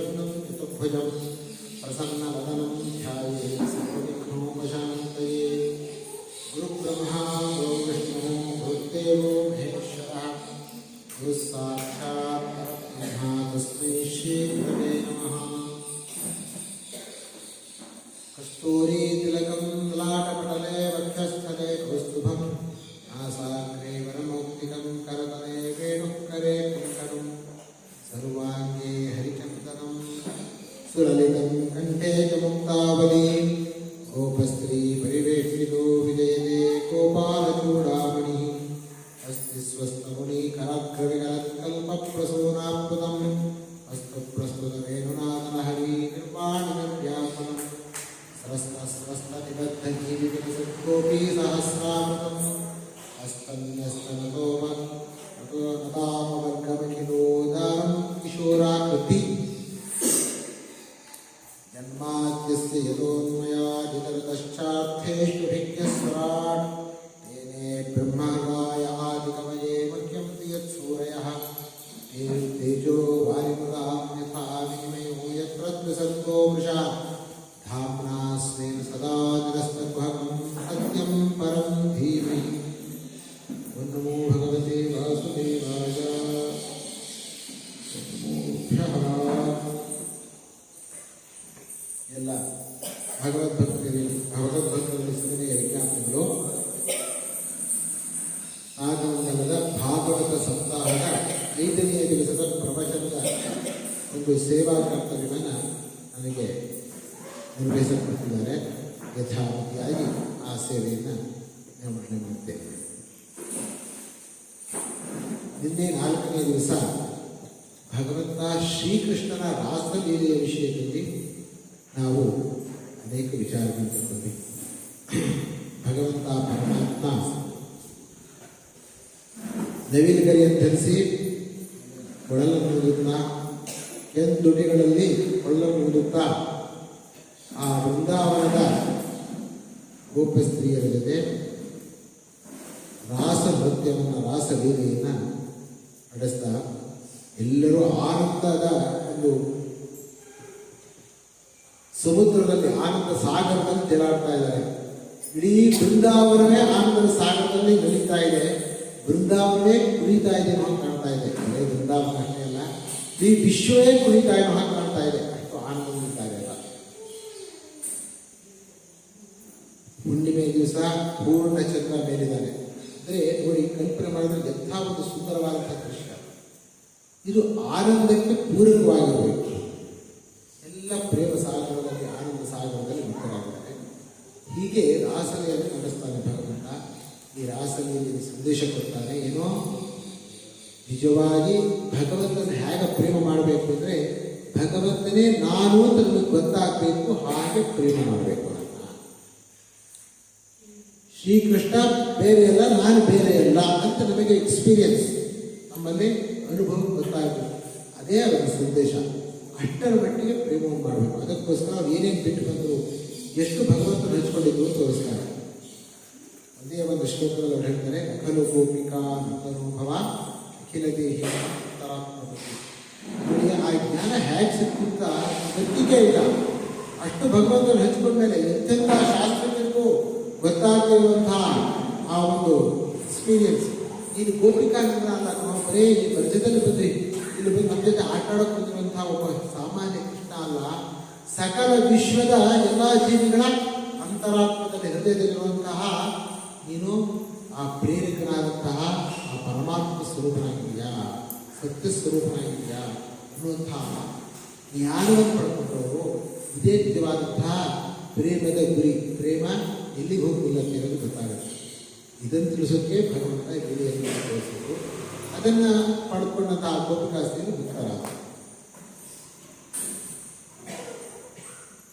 प्रसन्नं चतुर्भुजं प्रसन्नवदनं ध्यायेत् सर्वविघ्नोपशान्तये। गुरुब्रह्मा गुरुर्विष्णुः गुरुर्देवो महेश्वरः गुरुः साक्षात् परब्रह्म तस्मै श्रीगुरवे नमः। कस्तूरी तिलकं ललाटपटले वक्षस्थले कौस्तुभं नासाग्रे वरमौक्तिकं करतले वेणुकरे कुण्डलं सर्वाङ्गे हरिचन्दनं सुललितं कण्ठे च मुक्तावली गोपस्त्री परिवेष्टितो विजयते गोपालचूडामणिः अस्ति स्वस्तमुनीकराग्रविगलत्कल्पप्रसूनात्मतम् अस्तु प्रस्तुतवेणुनाथनहरी निर्वाणव्यापनम् स्रस्तनिबद्धजीवितसद्गोपी सहस्रामृतम् हस्तन्यस्तनतोमर्गमखिलोदारं किशोराकृति जन्माद्यस्य यतोन्मयादितरतश्चार्थेष्वभिज्ञस्वराट् तेने ब्रह्मगाय आदिकवये मह्यं यत्सूरयः तेजो वायुमृगां यथा विनिमयो यत्र द्विसर्गो मृषा धाम्ना स्वेन सदा निरस्तभगं सत्यं परं धीमहि। नमो भगवते वासुदेवाय। ಎಲ್ಲ ಭಗವದ್ಭಕ್ತರಲ್ಲಿ ಸದನೆಯ ವಿಜ್ಞಾಪನೆಗಳು ನಾಗಮಂಡಲದ ಭಾಗವತ ಸಪ್ತಾಹದ 5ನೇ ದಿವಸದ ಪ್ರವಚನದ ಒಂದು ಸೇವಾ ಕರ್ತವ್ಯವನ್ನು ನನಗೆ ನಿರ್ವಹಿಸಲ್ಪಟ್ಟಿದ್ದಾರೆ. ಯಥಾವತಿಯಾಗಿ ಆ ಸೇವೆಯನ್ನು ನಿರ್ವಹಣೆ ಮಾಡುತ್ತೇವೆ. ನಿನ್ನೆ 4ನೇ ದಿವಸ ಭಗವಂತ ಶ್ರೀಕೃಷ್ಣನ ರಾಸಲೀಲೆಯ ವಿಷಯದಲ್ಲಿ ನಾವು ಅನೇಕ ವಿಚಾರಗಳನ್ನು ತಿಳ್ಕೊಂಡ್ವಿ. ಭಗವಂತ ಪರಮಾತ್ಮ ನವಿಲುಗರಿಯನ್ನು ಧರಿಸಿ ಕೊಳಲನ್ನು ಊದುತ್ತಾ ಕೆಂದುಟಿಗಳಲ್ಲಿ ಕೊಳ್ಳನ್ನು ಊದುತ್ತಾ ಆ ವೃಂದಾವನದ ಗೋಪಸ್ತ್ರೀಯರ ಜೊತೆ ರಾಸ ನೃತ್ಯವನ್ನು ರಾಸಲೀಲೆಯನ್ನು ನಡೆಸ್ತಾ ಎಲ್ಲರೂ ಆನಂದದ ಒಂದು ಸಮುದ್ರದಲ್ಲಿ ಆನಂದ ಸಾಗರದಲ್ಲಿ ತೇಲಾಡ್ತಾ ಇದ್ದಾರೆ. ಇಡೀ ಬೃಂದಾವನವೇ ಆನಂದದ ಸಾಗರದಲ್ಲಿ ನಡೀತಾ ಇದೆ. ಬೃಂದಾವನವೇ ಕುಣಿತಾ ಇದೆ ಅನ್ನೋ ಕಾಣ್ತಾ ಇದೆ. ಅದೇ ಬೃಂದಾವನ ಅಷ್ಟೇ ಅಲ್ಲ, ಇಡೀ ವಿಶ್ವವೇ ಕುಣಿತಾ ಇರೋ ಹಾಗೆ ಕಾಣ್ತಾ ಇದೆ. ಅಷ್ಟು ಆನಂದದಿಂದ ಇದೆ. ಹುಣ್ಣಿಮೆ ದಿವಸ ಪೂರ್ಣ ಚಂದ್ರ ಮೇಲಿದ್ದಾನೆ ಅಂದರೆ ನೋಡಿ, ಕಲ್ಪನೆ ಮಾಡಿದ್ರೆ ಎಂಥ ಒಂದು ಸುಂದರವಾದಂಥ ದೃಶ್ಯ. ಇದು ಆನಂದಕ್ಕೆ ಪೂರಕವಾಗಿರಬೇಕು. ಎಲ್ಲ ಪ್ರೇಮ ಸಾಗರದಲ್ಲಿ ಆನಂದ ಸಾಗರದಲ್ಲಿ ಮುಕ್ತರಾಗಿದ್ದಾರೆ. ಹೀಗೆ ರಾಸಲೆಯನ್ನು ನಡೆಸ್ತಾನೆ ಭಗವಂತ. ಈ ರಾಸಲೆಯಲ್ಲಿ ಸಂದೇಶ ಕೊಡ್ತಾನೆ. ಏನೋ ನಿಜವಾಗಿ ಭಗವಂತನ ಹೇಗೆ ಪ್ರೇಮ ಮಾಡಬೇಕು ಅಂದರೆ, ಭಗವಂತನೇ ನಾನು ಅಂತ ನಮಗೆ ಗೊತ್ತಾಗಬೇಕು, ಹಾಗೆ ಪ್ರೇಮ ಮಾಡಬೇಕು. ಶ್ರೀಕೃಷ್ಣ ಬೇರೆ ಅಲ್ಲ, ನಾನು ಬೇರೆ ಅಲ್ಲ ಅಂತ ನಮಗೆ ಎಕ್ಸ್ಪೀರಿಯನ್ಸ್, ನಮ್ಮಲ್ಲಿ ಅನುಭವ ಗೊತ್ತಾಗಬೇಕು. ಅದೇ ಅವರ ಸಂದೇಶ. ಅಷ್ಟರ ಮಟ್ಟಿಗೆ ಪ್ರೇಮವನ್ನು ಮಾಡಬೇಕು. ಅದಕ್ಕೋಸ್ಕರ ನಾವು ಏನೇನು ಬಿಟ್ಟು ಬಂದರು, ಎಷ್ಟು ಭಗವಂತನ ಹಂಚ್ಕೊಂಡಿದ್ದು ತೋರಿಸ್ತಾರೆ. ಒಂದೇ ಒಂದು ಶ್ಲೋಕದಲ್ಲಿ ಅವರು ಹೇಳ್ತಾರೆ, ಖಲು ಗೋಪಿಕಾ ನಂದನೋಭವ ಅಖಿಲ ದೇಹಿ ಅಂತರಾತ್ಮಪತಿ. ಅವರಿಗೆ ಆ ಜ್ಞಾನ ಹೇಗೆ ಸಿಕ್ಕಿಂತ ಗತ್ತಿಗೆ ಇಲ್ಲ. ಅಷ್ಟು ಭಗವಂತನ ಹಂಚ್ಕೊಂಡ್ಮೇಲೆ ಎಂತೆಂಥ ಶಾಸ್ತ್ರಜ್ಞರಿಗೂ ಗೊತ್ತಾಗಿರುವಂತಹ ಆ ಒಂದು ಎಕ್ಸ್ಪೀರಿಯನ್ಸ್. ನೀನು ಗೋಪಿಕಾ ನಂದನ ಅಲ್ಲ, ನಾವು ಬರೀ ವರ್ಜದಲ್ಲಿ ಬಂದ್ರಿ, ಇಲ್ಲಿ ಬಂದು ನಮ್ಮ ಜೊತೆ ಆಟ ಆಡೋಕೆ ಬಂದಿರುವಂತಹ ಒಬ್ಬ ಸಾಮಾನ್ಯ ಕೃಷ್ಣ ಅಲ್ಲ, ಸಕಲ ವಿಶ್ವದ ಎಲ್ಲ ಜೀವಿಗಳ ಅಂತರಾತ್ಮದಲ್ಲಿ ಹೃದಯದಲ್ಲಿರುವಂತಹ ನೀನು ಆ ಪ್ರೇರಕನಾದಂತಹ ಆ ಪರಮಾತ್ಮ ಸ್ವರೂಪನಾಗಿದೆಯಾ, ಸತ್ಯ ಸ್ವರೂಪನಾಗಿದೆಯಾ ಅನ್ನುವಂತಹ ಜ್ಞಾನವನ್ನು ಪಡ್ಕೊಂಡವರು ಇದೇ ನಿಜವಾದಂತಹ ಪ್ರೇಮದ ಗುರಿ. ಪ್ರೇಮ ಎಲ್ಲಿಗೆ ಹೋಗಲಿಲ್ಲ ಅಂತ ಹೇಳೋದು ಗೊತ್ತಾಗುತ್ತೆ. ಇದನ್ನು ತಿಳಿಸೋಕ್ಕೆ ಭಗವಂತ ಗಿರಿಯನ್ನು ತೋರಿಸಿದ್ರು. ಅದನ್ನು ಪಡ್ಕೊಂಡಂತಹ ಗೋಪಿಕಾಸ್ತ್ರೀಯರು ಮುಕ್ತರಾದ.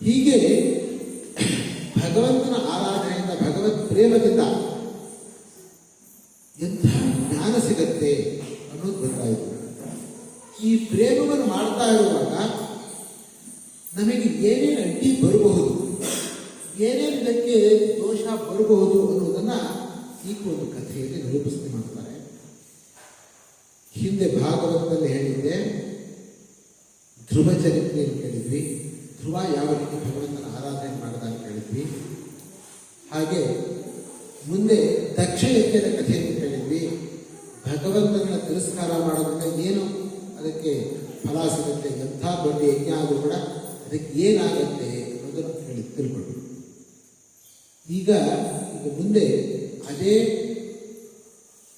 ಹೀಗೆ ಭಗವಂತನ ಆರಾಧನೆಯಿಂದ, ಭಗವತ್ ಪ್ರೇಮದಿಂದ ಎಂಥ ಜ್ಞಾನ ಸಿಗತ್ತೆ ಅನ್ನೋದು ಗೊತ್ತಾಯಿತು. ಈ ಪ್ರೇಮವನ್ನು ಮಾಡ್ತಾ ಇರುವಾಗ ನಮಗೆ ಏನೇನು ಅಡ್ಡಿ ಬರಬಹುದು, ಏನೇನು ಇದಕ್ಕೆ ದೋಷ ಬರಬಹುದು ಅನ್ನೋದನ್ನು ಈ ಒಂದು ಕಥೆಯಲ್ಲಿ ನಿರೂಪಿಸಿ ಮಾಡ್ತಾರೆ. ಹಿಂದೆ ಭಾಗವತದಲ್ಲಿ ಹೇಳಿದ್ದೆ, ಧ್ರುವ ಚರಿತ್ರೆಯನ್ನು ಕೇಳಿದ್ವಿ. ಧ್ರುವ ಯಾವ ರೀತಿ ಭಗವಂತನ ಆರಾಧನೆ ಮಾಡಿದ ಅಂತ ಕೇಳಿದ್ವಿ. ಹಾಗೆ ಮುಂದೆ ದಕ್ಷ ಯಜ್ಞದ ಕಥೆಯನ್ನು ಕೇಳಿದ್ವಿ. ಭಗವಂತನ ತಿರಸ್ಕಾರ ಮಾಡೋದ್ರಿಂದ ಏನು ಅದಕ್ಕೆ ಫಲ ಸಿಗುತ್ತೆ, ಎಂಥ ದೊಡ್ಡ ಯಜ್ಞ ಆದರೂ ಕೂಡ ಅದಕ್ಕೆ ಏನಾಗುತ್ತೆ ಅನ್ನೋದನ್ನು ತಿಳ್ಕೊಂಡು ಈಗ ಮುಂದೆ ಅದೇ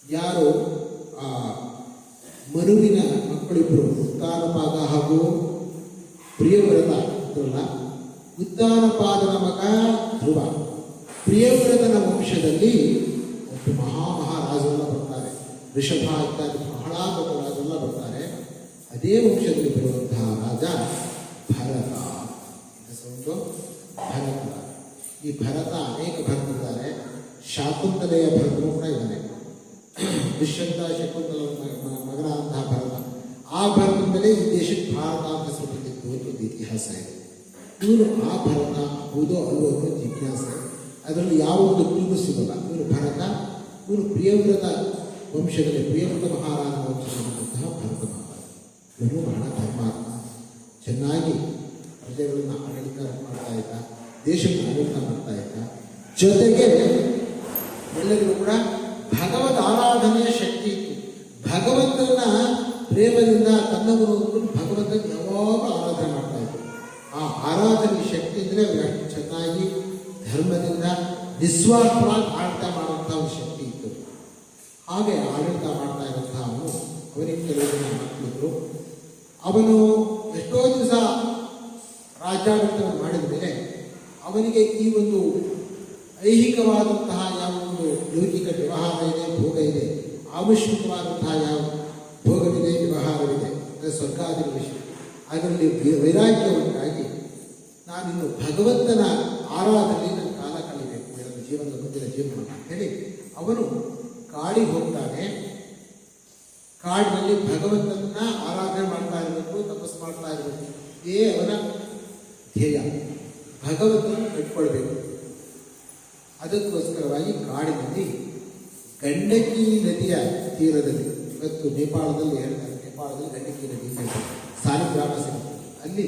ಯಾರು ಆ ಮನುವಿನ ಮಕ್ಕಳಿಬ್ಬರು ಉತ್ತಾನಪಾದ ಹಾಗೂ ಪ್ರಿಯವ್ರತ ಇದ್ರಲ್ಲ, ಉತ್ತಾನಪಾದನ ಮಗ ಧ್ರುವ, ಪ್ರಿಯವ್ರತನ ವಂಶದಲ್ಲಿ ಒಬ್ಬ ಮಹಾರಾಜರೆಲ್ಲ ಬರ್ತಾರೆ. ಋಷಭ ಇತ್ಯಾದಿ ಬಹಳ ದೊಡ್ಡ ರಾಜರೆಲ್ಲ ಬರ್ತಾರೆ. ಅದೇ ವಂಶದಲ್ಲಿ ಬರುವಂತಹ ರಾಜ ಭರತ. ಹೆಸರು ಭರತ. ಈ ಭರತ ಅನೇಕ ಭರತರಿದ್ದಾರೆ. ಶಾಕುಂತಲೆಯ ಭರತನು ಕೂಡ ಇದ್ದಾನೆ. ದುಷ್ಯಂತ ಶಕುಂತಲ ಮಗನಾದಂತಹ ಭರತ. ಆ ಭರತದಿಂದಲೇ ಈ ದೇಶಕ್ಕೆ ಭಾರತ ಅಂತ ಹೆಸರು ಬಂದಿತ್ತು ಅಂತ ಒಂದು ಇತಿಹಾಸ ಇದೆ. ಇವನು ಆ ಭರತ ಹೌದೋ ಅಲ್ಲೋ ಅನ್ನೋ ಜಿಜ್ಞಾಸೆ. ಅದರಲ್ಲಿ ಯಾವ ಒಂದು ಕ್ಲೂ ಸಿಗಲ್ಲ. ಇವನು ಭರತ, ಇವನು ಪ್ರಿಯವ್ರತ ವಂಶದಲ್ಲಿ ಪ್ರಿಯವ್ರತ ಮಹಾರಾಜ ವಂಶದಂತಹ ಭರತ ಮಹಾರಾಜ. ಇವನು ಬಹಳ ಧರ್ಮಾತ್ಮ, ಚೆನ್ನಾಗಿ ಪ್ರಜೆಗಳನ್ನು ಆಡಳಿತ ಮಾಡ್ತಾ ಇದ್ದ, ದೇಶಕ್ಕೆ ಆಡಳಿತ ಮಾಡ್ತಾ ಇದ್ದ. ಜೊತೆಗೆ ಎಲ್ಲರಿಗೂ ಕೂಡ ಭಗವದ್ ಆರಾಧನೆಯ ಶಕ್ತಿ ಇತ್ತು. ಭಗವಂತನ ಪ್ರೇಮದಿಂದ ತನ್ನವರು ಭಗವಂತನ ಯಾವಾಗ ಆರಾಧನೆ ಮಾಡ್ತಾ ಇದ್ರು. ಆ ಆರಾಧನೆ ಶಕ್ತಿ ಅಂದರೆ ಅಷ್ಟು ಚೆನ್ನಾಗಿ ಧರ್ಮದಿಂದ ನಿಸ್ವಾರ್ಥವಾಗಿ ಆಡಳಿತ ಮಾಡುವಂತಹ ಒಂದು ಶಕ್ತಿ ಇತ್ತು. ಹಾಗೆ ಆಡಳಿತ ಮಾಡ್ತಾ ಇರುವಂತಹ ಅವನಿಗೆ ಕೆಲವು ಜನ ಮಕ್ಕಳಿದ್ರು. ಅವನು ಎಷ್ಟೋ ದಿವಸ ರಾಜ್ಯಾಡಳಿತ ಮಾಡಿದ ಮೇಲೆ ಅವನಿಗೆ ಈ ಒಂದು ಐಹಿಕವಾದಂತಹ ಯಾವ ಒಂದು ಲೌಕಿಕ ವ್ಯವಹಾರ ಇದೆ, ಭೋಗ ಇದೆ, ಆವಶ್ಯಕವಾದಂತಹ ಯಾವ ಭೋಗವಿದೆ, ವ್ಯವಹಾರವಿದೆ, ಅಂದರೆ ಸ್ವರ್ಗಾದಿ ವಿಷಯ, ಅದರಲ್ಲಿ ವೈರಾಗ್ಯ ಉಂಟಾಗಿ ನಾನಿನ್ನು ಭಗವಂತನ ಆರಾಧನೆಯಲ್ಲಿ ನನ್ನ ಕಾಲ ಕಳಿಬೇಕು, ನನ್ನ ಜೀವನದ ಮುಂದಿನ ಜೀವನ ಅಂತ ಹೇಳಿ ಅವನು ಕಾಡಿಗೆ ಹೋಗ್ತಾನೆ. ಕಾಡಿನಲ್ಲಿ ಭಗವಂತನ ಆರಾಧನೆ ಮಾಡ್ತಾ ಇರಬೇಕು, ತಪಸ್ಸು ಮಾಡ್ತಾ ಇರಬೇಕು. ಇದೇ ಅವನ ಧ್ಯೇಯ. ಭಗವಂತನ ಕಟ್ಕೊಳ್ಬೇಕು. ಅದಕ್ಕೋಸ್ಕರವಾಗಿ ಕಾಡಿನಲ್ಲಿ ಗಂಡಕಿ ನದಿಯ ತೀರದಲ್ಲಿ, ಇವತ್ತು ನೇಪಾಳದಲ್ಲಿ ಹೇಳ್ತಾರೆ, ನೇಪಾಳದಲ್ಲಿ ಗಂಡಕಿ ನದಿ ಸಾಲಿಗ್ರಾಮ ಸಿಗುತ್ತೆ. ಅಲ್ಲಿ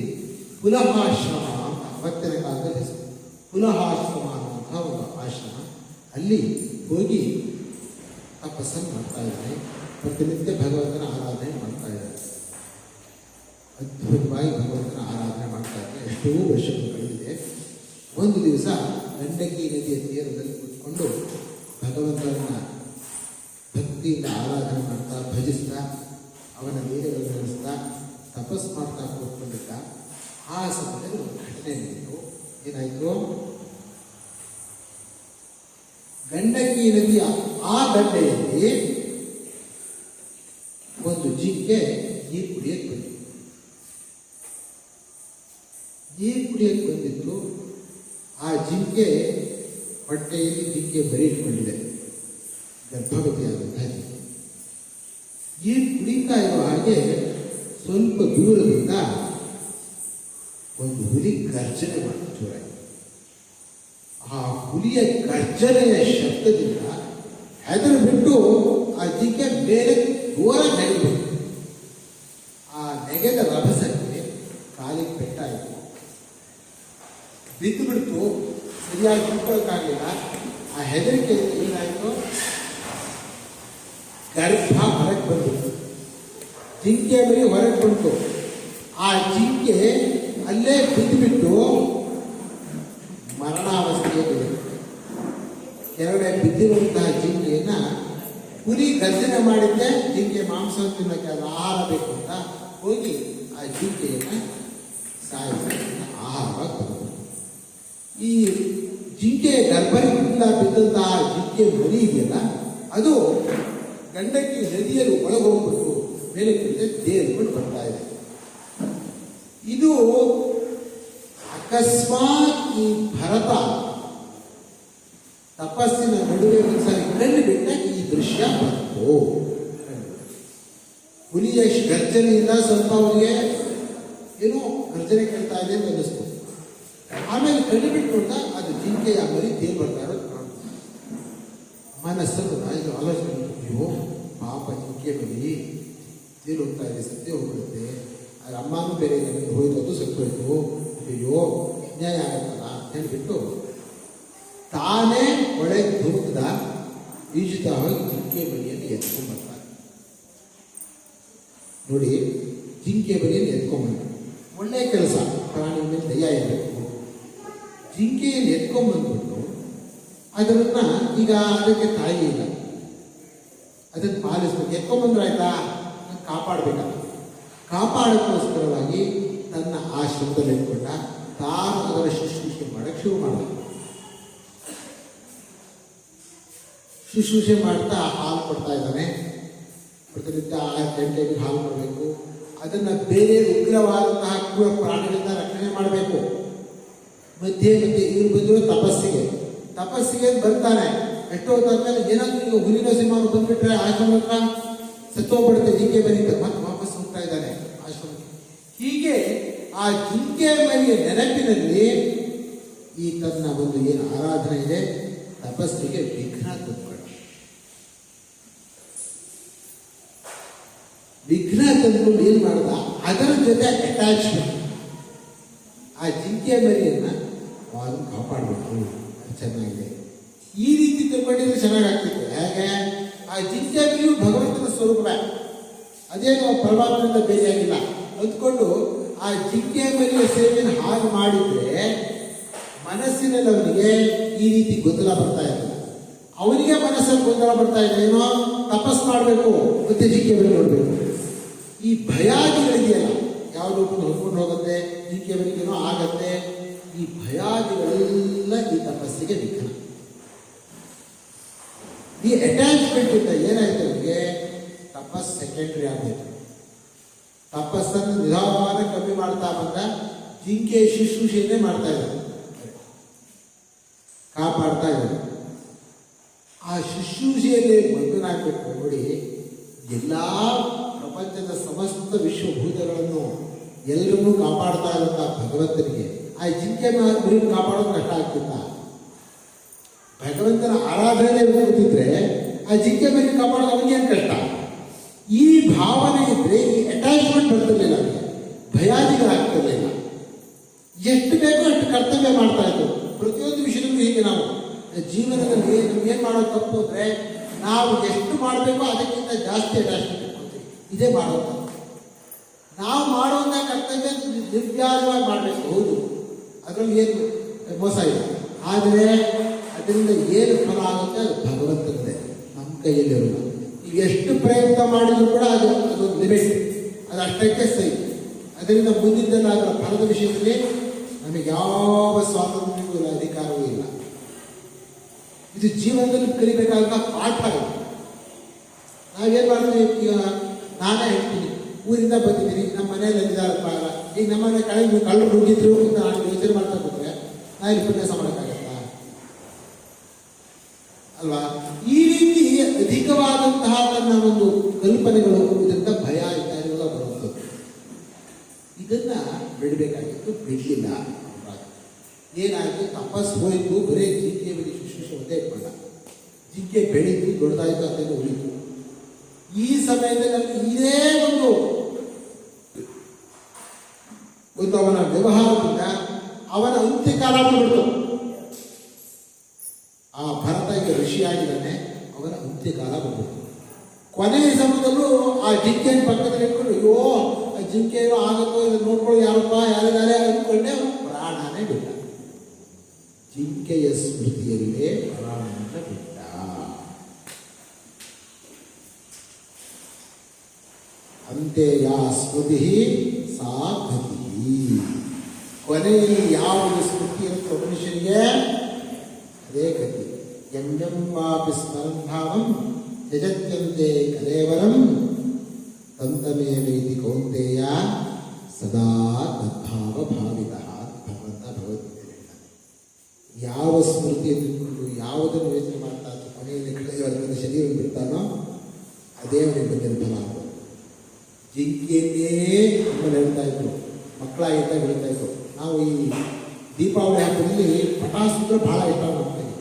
ಪುಲಹಾಶ್ರಮ ಅಂತ ಅವತ್ತಿನ ಕಾಲದಲ್ಲಿ ಹೆಸರು. ಪುಲಹಾಶ್ರಮ ಅನ್ನುವಂತಹ ಒಂದು ಆಶ್ರಮ. ಅಲ್ಲಿ ಹೋಗಿ ತಪಸ್ಸನ್ನು ಮಾಡ್ತಾ ಇದ್ದಾರೆ. ಪ್ರತಿನಿತ್ಯ ಭಗವಂತನ ಆರಾಧನೆ ಮಾಡ್ತಾ ಇದ್ದಾರೆ. ಅದ್ಭುತವಾಗಿ ಭಗವಂತನ ಆರಾಧನೆ ಮಾಡ್ತಾ ಇದ್ದಾರೆ. ಎಷ್ಟೋ ವರ್ಷಗಳು ಕಳೆದಿದೆ. ಒಂದು ದಿವಸ ಗಂಡಕಿ ನದಿಯ ತೀರದಲ್ಲಿ ಕೂತ್ಕೊಂಡು ಭಗವಂತನ ಭಕ್ತಿಯಿಂದ ಆರಾಧನೆ ಮಾಡ್ತಾ, ಭಜಿಸ್ತಾ, ಅವನ ಲೀಲೆಗಳನ್ನು ನಡೆಸ್ತಾ, ತಪಸ್ಸು ಮಾಡ್ತಾ ಕೂತ್ಕೊಂಡಿದ್ದ. ಆ ಸಮಯದಲ್ಲಿ ಒಂದು ಘಟನೆ ನಡೆಯಿತು. ಏನಾಯಿತು? ಗಂಡಕಿ ನದಿಯ ಆ ದಂಡೆಯಲ್ಲಿ ಒಂದು ಜಿಂಕೆ ನೀರು ಕುಡಿಯಕ್ಕೆ ಬಂದಿತ್ತು. ನೀರು ಕುಡಿಯಕ್ಕೆ ಬಂದಿತ್ತು. ಆ ಜಿಂಕೆ ಹೊಟ್ಟೆಯಲ್ಲಿ ಜಿಂಕೆ ಬರಿ ಇಟ್ಕೊಂಡಿದೆ, ಗರ್ಭವತಿಯಾದಂತಹ ಜಿಂಕೆ. ನೀರು ಕುಡಿತಾ ಇರೋ ಹಾಗೆ ಸ್ವಲ್ಪ ದೂರದಿಂದ ಒಂದು ಹುಲಿ ಗರ್ಜನೆ ಮಾಡಿ ಜೋರಾಗಿ. ಆ ಹುಲಿಯ ಗರ್ಜನೆಯ ಶಬ್ದದಿಂದ ಹೆದರು ಬಿಟ್ಟು ಆ ಜಿಂಕೆ ಮೇಲೆ ದೂರ ನೆಗೆದು, ಆ ನೆಗೆದ ರಭಸಕ್ಕೆ ಕಾಲಿಗೆ ಪೆಟ್ಟಾಯಿತು. ಬಿದ್ದು ಬಿಡ್ತು. ಸರಿಯಾಗಿ ಕುತ್ಕೊಳ್ಳೋಕ್ಕಾಗಲಿಲ್ಲ. ಆ ಹೆದರಿಕೆ ಏನಾಯಿತು? ಗರ್ಭ ಹೊರಗೆ ಬಂತು. ಜಿಂಕೆ ಬರೀ ಹೊರಗೆ ಬಂತು. ಆ ಜಿಂಕೆ ಅಲ್ಲೇ ಬಿದ್ದುಬಿಟ್ಟು ಮರಣಾವಸ್ಥೆಯಲ್ಲಿ ಕೆಳಗಡೆ ಬಿದ್ದಿರುವಂತಹ ಜಿಂಕೆಯನ್ನು ಹುಲಿ ಗರ್ಜನೆ ಮಾಡಿದ್ದೆ. ಜಿಂಕೆ ಮಾಂಸ ತಿನ್ನೋಕ್ಕೆ ಅದು ಆಹಾರ ಬೇಕು ಅಂತ ಹೋಗಿ ಆ ಜಿಂಕೆಯನ್ನು ಸಾಯಿಸಿ ಆಹಾರವಾಗಿ ತಗೊಂಡು, ಈ ಜಿಂಕೆ ಗರ್ಭದಿಂದ ಬಿದ್ದಂತಹ ಜಿಂಕೆ ಮರಿ ಇದೆಯಲ್ಲ, ಅದು ಗಂಡಕಿ ನದಿಯಲ್ಲಿ ಒಳಗೋಗ್ಬಿಟ್ಟು ಮೇಲೆ ಕುಳಿತು ದೇರ್ಕೊಂಡು ಬರ್ತಾ ಇದೆ. ಇದು ಅಕಸ್ಮಾತ್ ಈ ಭರತ ತಪಸ್ಸಿನ ನಡುವೆ ಒಂದ್ಸಾರಿ ಕಣ್ಣು ಬಿಟ್ಟಾಗ ಈ ದೃಶ್ಯ ಬಂತು. ಹುಲಿಯ ಗರ್ಜನೆಯಿಂದ ಸ್ವಲ್ಪ ಅವರಿಗೆ ಏನೋ ಗರ್ಜನೆ ಕೇಳ್ತಾ ಇದೆ ಅಂತ ಅನ್ನಿಸ್ತು. ಆಮೇಲೆ ಕಣ್ಣು ಬಿಟ್ಕೊಂಡ ಅದು ಜಿಂಕೆಯ ಮರಿ ತೇಲ್ ಬರ್ತಾ ಇರೋದು ಕಾಣ್ತು. ಮನಸ್ಸನ್ನು ಇದು ಆಲೋಚನೆ, ಅಯ್ಯೋ ಪಾಪ ಜಿಂಕೆ ಮರಿ ತೇಲ್ ಹೋಗ್ತಾ ಇದೆ, ಸತ್ಯ ಹೋಗ್ಬಿಡುತ್ತೆ ಅದ್ರ ಅಮ್ಮನೂ ಬೇರೆ ನನಗೆ ಹೋಯ್ತು, ಅದು ಸತ್ತೋಯ್ತು, ಅಯ್ಯೋ ನ್ಯಾಯ ಆಗತ್ತಲ್ಲ ಹೇಳ್ಬಿಟ್ಟು ತಾನೇ ಒಳಗೆ ಧುಮುಕ್ದ ಈಜುತ್ತಾ ಹೋಗಿ ಜಿಂಕೆ ಬಲಿಯನ್ನು ಎತ್ಕೊಂಡ್ಬರ್ತಾರೆ. ನೋಡಿ, ಜಿಂಕೆ ಬಲಿಯನ್ನು ಎತ್ಕೊಂಡ್ಬಂದ ಒಳ್ಳೆಯ ಕೆಲಸ, ಪ್ರಾಣಿ ಮೇಲೆ ದಯ ಇರಬೇಕು. ಜಿಂಕೆಯನ್ನು ಎತ್ಕೊಂಡ್ಬಂದ್ಬಿಟ್ಟು ಅದನ್ನ ಈಗ ಅದಕ್ಕೆ ತಾಯಿ ಇಲ್ಲ, ಅದನ್ನು ಪಾಲಿಸ್ಬೇಕು. ಎತ್ಕೊಂಡ್ಬಂದ್ರಾಯ್ತಾ, ಕಾಪಾಡಬೇಕಲ್ಲ. ಕಾಪಾಡೋಕ್ಕೋಸ್ಕರವಾಗಿ ತನ್ನ ಆಶ್ರಮದಲ್ಲಿ ಇಟ್ಕೊಂಡ ತಾನು ಅದರ ಶುಶ್ರೂಷೆ ಮಾಡಕ್ಕೆ ಶುರು ಮಾಡಿದ. ಶುಶ್ರೂಷೆ ಮಾಡ್ತಾ ಹಾಲು ಕೊಡ್ತಾ ಇದ್ದಾನೆ. ಪ್ರತಿನಿತ್ಯ 6 ಗಂಟೆಗೆ ಹಾಲು ಮಾಡಬೇಕು. ಅದನ್ನು ಬೇರೆ ಉಗ್ರವಾದಂತಹ ಕ್ರೂರ ಪ್ರಾಣಿಗಳಿಂದ ರಕ್ಷಣೆ ಮಾಡಬೇಕು. ಮಧ್ಯೆ ಇವ್ರು ಬಂದಿರೋ ತಪಸ್ಸಿಗೆ ಬರ್ತಾನೆ. ಎಷ್ಟೋ ಹೊತ್ತಾದ್ಮೇಲೆ ಏನಾದ್ರು ಈಗ ಹುಲಿನ ಸಿಂಹನು ಬಂದ್ಬಿಟ್ರೆ ಆಶ್ರಮ ಹತ್ರ ಸತ್ತೋಗ್ಬಿಡುತ್ತೆ, ಜಿಂಕೆ ಬರೀತಾರೆ, ಮತ್ತೆ ವಾಪಸ್ ಹೋಗ್ತಾ ಇದ್ದಾನೆ ಆಶ್ರಮಕ್ಕೆ. ಹೀಗೆ ಆ ಜಿಂಕೆ ಮರಿಯ ನೆನಪಿನಲ್ಲಿ ಈ ತನ್ನ ಒಂದು ಏನು ಆರಾಧನೆ ಇದೆ ತಪಸ್ಸಿಗೆ ವಿಘ್ನ ತಂದುಕೊಂಡ. ವಿಘ್ನ ತಂದುಕೊಂಡು ಏನ್ ಮಾಡ್ದ, ಅದರ ಜೊತೆ ಅಟ್ಯಾಚ್ಮೆಂಟ್. ಆ ಜಿಂಕೆ ಮರಿಯನ್ನ ಅವನು ಕಾಪಾಡಬೇಕು, ಚೆನ್ನಾಗಿದೆ. ಈ ರೀತಿ ತಿಳ್ಕೊಂಡಿದ್ರೆ ಚೆನ್ನಾಗಾಗ್ತಿತ್ತು. ಹೇಗೆ, ಆ ಜಿಂಕೆ ಮರಿಯು ಭಗವಂತನ ಸ್ವರೂಪವೇ, ಅದೇನು ಪರಮಾತ್ಮನಿಂದ ಬೇರೆಯಾಗಿಲ್ಲ ಅಂದ್ಕೊಂಡು ಆ ಜಿಂಕೆ ಮರಿಯ ಸೇವೆಯನ್ನು ಹಾಗೆ ಮಾಡಿದ್ರೆ ಮನಸ್ಸಿನಲ್ಲಿ ಅವನಿಗೆ ಈ ರೀತಿ ಗೊಂದಲ ಬರ್ತಾ ಇರಲಿಲ್ಲ. ಅವನಿಗೆ ಮನಸ್ಸಲ್ಲಿ ಗೊಂದಲ ಬರ್ತಾ ಇದೆ, ಏನೋ ತಪಸ್ ಮಾಡಬೇಕು ಮತ್ತೆ ಜಿಂಕೆ ಮರಿ ನೋಡಬೇಕು. ಈ ಭಯಾದಿಗಳಿದೆಯಲ್ಲ, ಯಾವುದೋ ಹೊಂದ್ಕೊಂಡು ಹೋಗುತ್ತೆ, ಜಿಂಕೆ ಮರಿಗೇನೋ ಆಗತ್ತೆ, ಈ ಭಯಾದಿಗಳೆಲ್ಲ ಈ ತಪಸ್ಸಿಗೆ ವಿಘ್ನ. ಈ ಅಟ್ಯಾಚ್ಮೆಂಟ್ ಇಂದ ಏನಾಯ್ತು, ಅವನಿಗೆ ತಪಸ್ ಸೆಕೆಂಡ್ರಿ ಆಗಬೇಕು. ತಪಸ್ಸನ್ನು ನಿಧಾನ ಕಮ್ಮಿ ಮಾಡ್ತಾ ಬಂದ, ಜಿಂಕೆ ಶುಶ್ರೂಷೆಯನ್ನೇ ಮಾಡ್ತಾ ಇದ್ದಾರೆ, ಕಾಪಾಡ್ತಾ ಇದ್ದಾರೆ. ಆ ಶುಶ್ರೂಷೆಯಲ್ಲಿ ಮಗ್ನಾಗಬೇಕು. ನೋಡಿ, ಎಲ್ಲ ಪ್ರಪಂಚದ ಸಮಸ್ತ ವಿಶ್ವಭೂತಗಳನ್ನು ಎಲ್ಲರನ್ನೂ ಕಾಪಾಡ್ತಾ ಇರುವಂತ ಭಗವಂತನಿಗೆ ಆ ಜಿಂಕೆ ಮರಿಯನ್ನು ಕಾಪಾಡೋದು ಕಷ್ಟ ಆಗ್ತಿಲ್ಲ. ಭಗವಂತನ ಆರಾಧನೆ ಕೂತಿದ್ರೆ ಆ ಜಿಂಕೆ ಮರಿ ಕಾಪಾಡೋದು ಅವನಿಗೇನು ಕಷ್ಟ. ಈ ಭಾವನೆ ಇದ್ರೆ ಈ ಅಟ್ಯಾಚ್ಮೆಂಟ್ ಬರ್ತಿರ್ಲಿಲ್ಲ, ಭಯಾದಿಗಳಾಗ್ತಿರ್ಲಿಲ್ಲ. ಎಷ್ಟು ಬೇಕೋ ಅಷ್ಟು ಕರ್ತವ್ಯ ಮಾಡ್ತಾ ಇತ್ತು. ಪ್ರತಿಯೊಂದು ವಿಷಯದಲ್ಲೂ ಹೀಗೆ ನಾವು ಜೀವನದಲ್ಲಿ ಏನ್ ಮಾಡೋದು ತಪ್ಪು ಅಂದ್ರೆ, ನಾವು ಎಷ್ಟು ಮಾಡಬೇಕೋ ಅದಕ್ಕಿಂತ ಜಾಸ್ತಿ ಅಟ್ಯಾಚ್ಮೆಂಟ್ ಇಟ್ಕೊಳ್ತೀವಿ. ಇದೇ ಮಾಡೋದು. ನಾವು ಮಾಡುವಂಥ ಕರ್ತವ್ಯ ನಿರ್ವ್ಯಾಜವಾಗಿ ಮಾಡಬೇಕು, ಹೌದು, ಅದರಲ್ಲಿ ಏನು ಮೋಸ ಇಲ್ಲ. ಆದರೆ ಅದರಿಂದ ಏನು ಫಲ ಆಗುತ್ತೆ ಅದು ಭಗವಂತನದೇ, ನಮ್ಮ ಕೈಯಲ್ಲಿರೋದು. ಈಗ ಎಷ್ಟು ಪ್ರಯತ್ನ ಮಾಡಿದ್ರು ಕೂಡ ಅದೊಂದು ಲಿಮಿಟ್, ಅದು ಅಷ್ಟಕ್ಕೆ ಸರಿ. ಅದರಿಂದ ಮುಂದಿದ್ದಲ್ಲ, ಅದರ ಫಲದ ವಿಷಯದಲ್ಲಿ ನಮಗೆ ಯಾವ ಸ್ವಾತಂತ್ರ್ಯವೂ ಇಲ್ಲ, ಅಧಿಕಾರವೂ ಇಲ್ಲ. ಇದು ಜೀವನದಲ್ಲಿ ಕಲಿಬೇಕಾದಂಥ ಪಾಠ ಇದೆ. ನಾವೇನು ಮಾಡ್ತೀವಿ, ಈಗ ನಾನೇ ಹೇಳ್ತೀನಿ, ಊರಿಂದ ಬಂದಿದ್ದೀನಿ, ನಮ್ಮ ಮನೆಯಲ್ಲಿ ಇದ್ದಾರಪ್ಪ, ಈಗ ನಮ್ಮನೆ ಕಳ್ಳರು ನುಗ್ಗಿದ್ರು ಅಂತ ನಾನು ಯೋಚನೆ ಮಾಡ್ತಾ ಕೂತ್ರೆ ನಾ ಇಲ್ಲಿ ಉಪನ್ಯಾಸ ಮಾಡೋಕ್ಕಾಗತ್ತಾ ಅಲ್ವಾ? ಈ ರೀತಿ ಅಧಿಕವಾದಂತಹ ನನ್ನ ಒಂದು ಕಲ್ಪನೆಗಳು, ಇದರಿಂದ ಭಯ ಇತ್ಯಾದಿಗಳ ಬರುತ್ತದೆ. ಇದನ್ನ ಬಿಡಬೇಕಾಗಿತ್ತು, ಬಿಡಲಿಲ್ಲ. ಏನಾಯಿತು, ತಪಸ್ ಹೋಯಿತು, ಬರೀ ಜಿಂಕೆ ಬರೀ ಶುಶ್ರೂಷೆ ಒಂದೇ ಇಟ್ಕೊಂಡ. ಜಿಂಕೆ ಬೆಳೀತು, ದೊಡ್ಡದಾಯಿತು, ಅದನ್ನು ಉಳಿತು. ಈ ಸಮಯದಲ್ಲಿ ನಮಗೆ ಇದೇ ಒಂದು ಅವನ ವ್ಯವಹಾರದಿಂದ ಅವನ ಅಂತ್ಯಕಾಲ ಬಂದ್ಬಿಟ್ಟು. ಆ ಭರತ ಈಗ ಋಷಿಯಾಗಿದ್ದಾನೆ, ಅವನ ಅಂತ್ಯಕಾಲ ಬಂದ್ಬಿಟ್ಟು. ಕೊನೆಯ ಸಮಯದಲ್ಲೂ ಆ ಜಿಂಕೆಯನ್ನು ಪಕ್ಕದಲ್ಲಿ ಇಟ್ಕೊಂಡು, ಅಯ್ಯೋ ಆ ಜಿಂಕೆ ಏನೋ ಆಗುತ್ತೋ, ಇದನ್ನು ನೋಡ್ಕೊಳ್ಳೋ ಯಾರಪ್ಪ ಯಾರಿದ್ದಾರೆ ಅಂದ್ಕೊಂಡೆ ಪ್ರಾಣನೇ ಬಿಟ್ಟ. ಜಿಂಕೆಯ ಸ್ಮೃತಿಯಲ್ಲೇ ಪ್ರಾಣವನ್ನು ಬಿಟ್ಟ. ಅಂತೆ ಯಾ ಸ್ಮೃತಿ ಸಾ ಗತಿ. ಕೊನೆಯಲ್ಲಿ ಯಾವುದು ಸ್ಮೃತಿ ಇರುತ್ತೋ ಮನುಷ್ಯನಿಗೆ ಅದೇ ಗತಿ. ಯಂ ವಾಪಿ ಸ್ಮರನ್ ಭಾವಂ ತ್ಯಜತ್ಯಂತೆ ಕಲೇವರಂ ತಂತಮೇವೇತಿ ಕೌಂತೆಯ ಸದಾ ತದ್ಭಾವ ಭಾವಿತಃ. ಭಗವಂತ ಭಗವದ್ಗೀತೆ ಯಾವ ಸ್ಮೃತಿಯನ್ನು ಇಟ್ಕೊಂಡು ಯಾವುದನ್ನು ಯೋಚನೆ ಮಾಡ್ತಾ ಕೊನೆಯಲ್ಲಿ ಕಳೆಯುವ ಶರೀರ ಬಿಡ್ತಾನೋ ಅದೇ ಅವನಿಗೆ ಬಂದಿರೋ ಫಲ ಆಗೋದು. ಜಿಂಕೆಯನ್ನೇ ನಮ್ಮಲ್ಲಿ ಹೇಳ್ತಾ ಇದ್ರು, ಮಕ್ಕಳಾಗಿದ್ದಾಗ ಹೇಳ್ತಾ ಇದ್ರು. ನಾವು ಈ ದೀಪಾವಳಿ ಹಬ್ಬದಲ್ಲಿ ಪಟಾಸುಗಳು ಬಹಳ ಇಷ್ಟ ಮಾಡ್ತೀವಿ.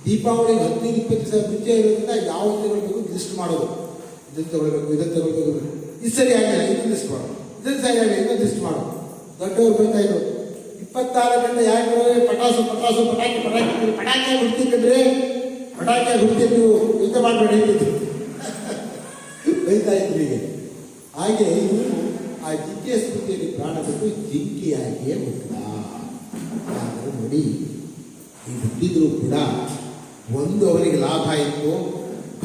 ದೀಪಾವಳಿಗೆ 15-20 ದಿವಸ ಮುಂಚೆ ಇರೋದ್ರಿಂದ ಯಾವುದು ತಗೊಳ್ಬೇಕು ಲಿಸ್ಟ್ ಮಾಡೋದು. ಇದನ್ನು ತಗೊಳ್ಬೇಕು, ಇದನ್ನು ತಗೊಳ್ಬೇಕು, ಇದು ಸರಿ ಆಗಿಲ್ಲ, ಇದನ್ನು ಲಿಸ್ಟ್ ಮಾಡೋದು, ಇದನ್ನು ಸರಿಯಾಗಿ ಇನ್ನೊಂದಿಷ್ಟು ಮಾಡು. ದೊಡ್ಡವ್ರು ಬರ್ತಾ ಇದ್ರು, 24 ಗಂಟೆ ಯಾಕೆ ಪಟಾಸು ಪಟಾಸು ಪಟಾಕಿ ಪಟಾಕಿ ಪಟಾಕಿಯಾಗಿ ಹುಡ್ತಿದ್ರಿ, ಪಟಾಕಿಯಾಗಿ ಹುಡ್ತಿದ್ದು ನೀವು ಯುದ್ಧ ಮಾಡಬೇಡಿ ಅಂತಿದ್ರು, ಬೈತಾ ಇದ್ರು. ಹೀಗೆ ಹಾಗೆ ಇವರು ಆ ಜಿಂಕೆಯ ಸ್ಮೃತಿಯಲ್ಲಿ ಪ್ರಾಣ ಬಿಟ್ಟು ಜಿಂಕೆಯಾಗಿಯೇ ಹುಟ್ಟಿದ. ಆದರೆ ನೋಡಿ, ಈ ಹುಟ್ಟಿದ್ರು ಕೂಡ ಒಂದು ಅವರಿಗೆ ಲಾಭ ಇತ್ತು.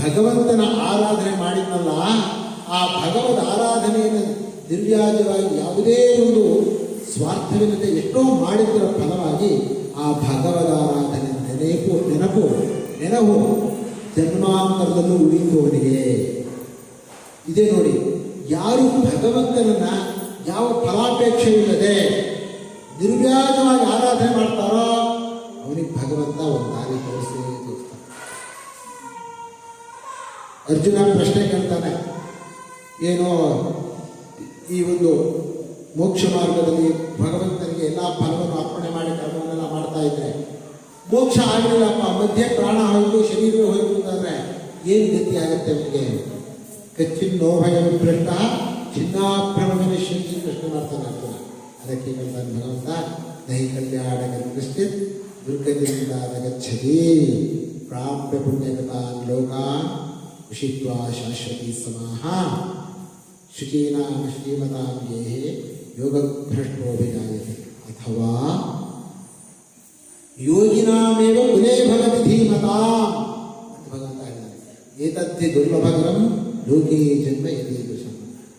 ಭಗವಂತನ ಆರಾಧನೆ ಮಾಡಿದ್ನಲ್ಲ, ಆ ಭಗವದ್ ಆರಾಧನೆಯನ್ನು ನಿರ್ವ್ಯಾಜವಾಗಿ ಯಾವುದೇ ಒಂದು ಸ್ವಾರ್ಥವಿಲ್ಲದೆ ಎಷ್ಟೋ ಮಾಡಿದ್ದರ ಫಲವಾಗಿ ಆ ಭಗವದ್ ಆರಾಧನೆ ನೆನಪು ಜನ್ಮಾಂತರದಲ್ಲೂ ಉಳಿಯುವವನಿಗೆ ಇದೇ. ನೋಡಿ, ಯಾರು ಭಗವಂತನನ್ನ ಯಾವ ಫಲಾಪೇಕ್ಷೆ ಇಲ್ಲದೆ ನಿರ್ವ್ಯಾಜವಾಗಿ ಆರಾಧನೆ ಮಾಡ್ತಾರೋ ಅವನಿಗೆ ಭಗವಂತ ಒಂದು ದಾರಿ ತೋರಿಸ್ತಾನೆ. ಅರ್ಜುನ ಪ್ರಶ್ನೆ ಕೇಳ್ತಾನೆ, ಏನೋ ಈ ಒಂದು ಮೋಕ್ಷ ಮಾರ್ಗದಲ್ಲಿ ಭಗವಂತನಿಗೆ ಎಲ್ಲ ಫಲವನ್ನು ಅರ್ಪಣೆ ಮಾಡಿ ಕರ್ಮವನ್ನೆಲ್ಲ ಮಾಡ್ತಾ ಇದ್ರೆ ಮೋಕ್ಷ ಆಗಲಿಲ್ಲಪ್ಪ, ಮಧ್ಯೆ ಪ್ರಾಣ ಹೋಯ್ತು, ಶರೀರ ಹೋಯ್ತು ಅಂತಂದ್ರೆ ಏನು ಗತಿ ಆಗುತ್ತೆ ಅವನಿಗೆ? ಕಚ್ಚಿನ್ನೋ ಭಯ ವಿಭ್ರಷ್ಟ ಚಿನ್ನಾಭ್ರಮಣ ಶಕ್ತಿ ಪ್ರಶ್ನೆ ಮಾಡ್ತಾನೆ ಅರ್ಜುನ. ಅದಕ್ಕೆ ಹೇಳ್ತಾನೆ ಭಗವಂತ, ನಹಿ ಕಲ್ಯಾಣ ಕೃಷ್ಣಿತ್ ದುರ್ಗದಿಂದ ಗಚ್ಚತಿ ಪ್ರಾಪ್ಯ ಪುಣ್ಯಗತಾನ್ ಲೋಕಾನ್ ಉಷಿತ್ವಾ ಶಾಶ್ವತಿ ಸಮಾಹ ಶುಚೀನಾಂ ಶ್ರೀಮತಾಂ ಯೇ ಯೋಗಭ್ರಷ್ಟೋಭಿಜಾಯತೆ ಅಥವಾ ಯೋಗಿನಾಮೇವ ಕುಲೇ ಭವತಿ ಧೀಮತಾಂ ಅಂತ ಭಗವಂತ ಹೇಳಿದ್ದಾನೆ. ಏತದ್ಧಿ ದುರ್ಲಭಕರಂ ಲೋಕೇ ಜನ್ಮ ಯದೀದೃಶಂ.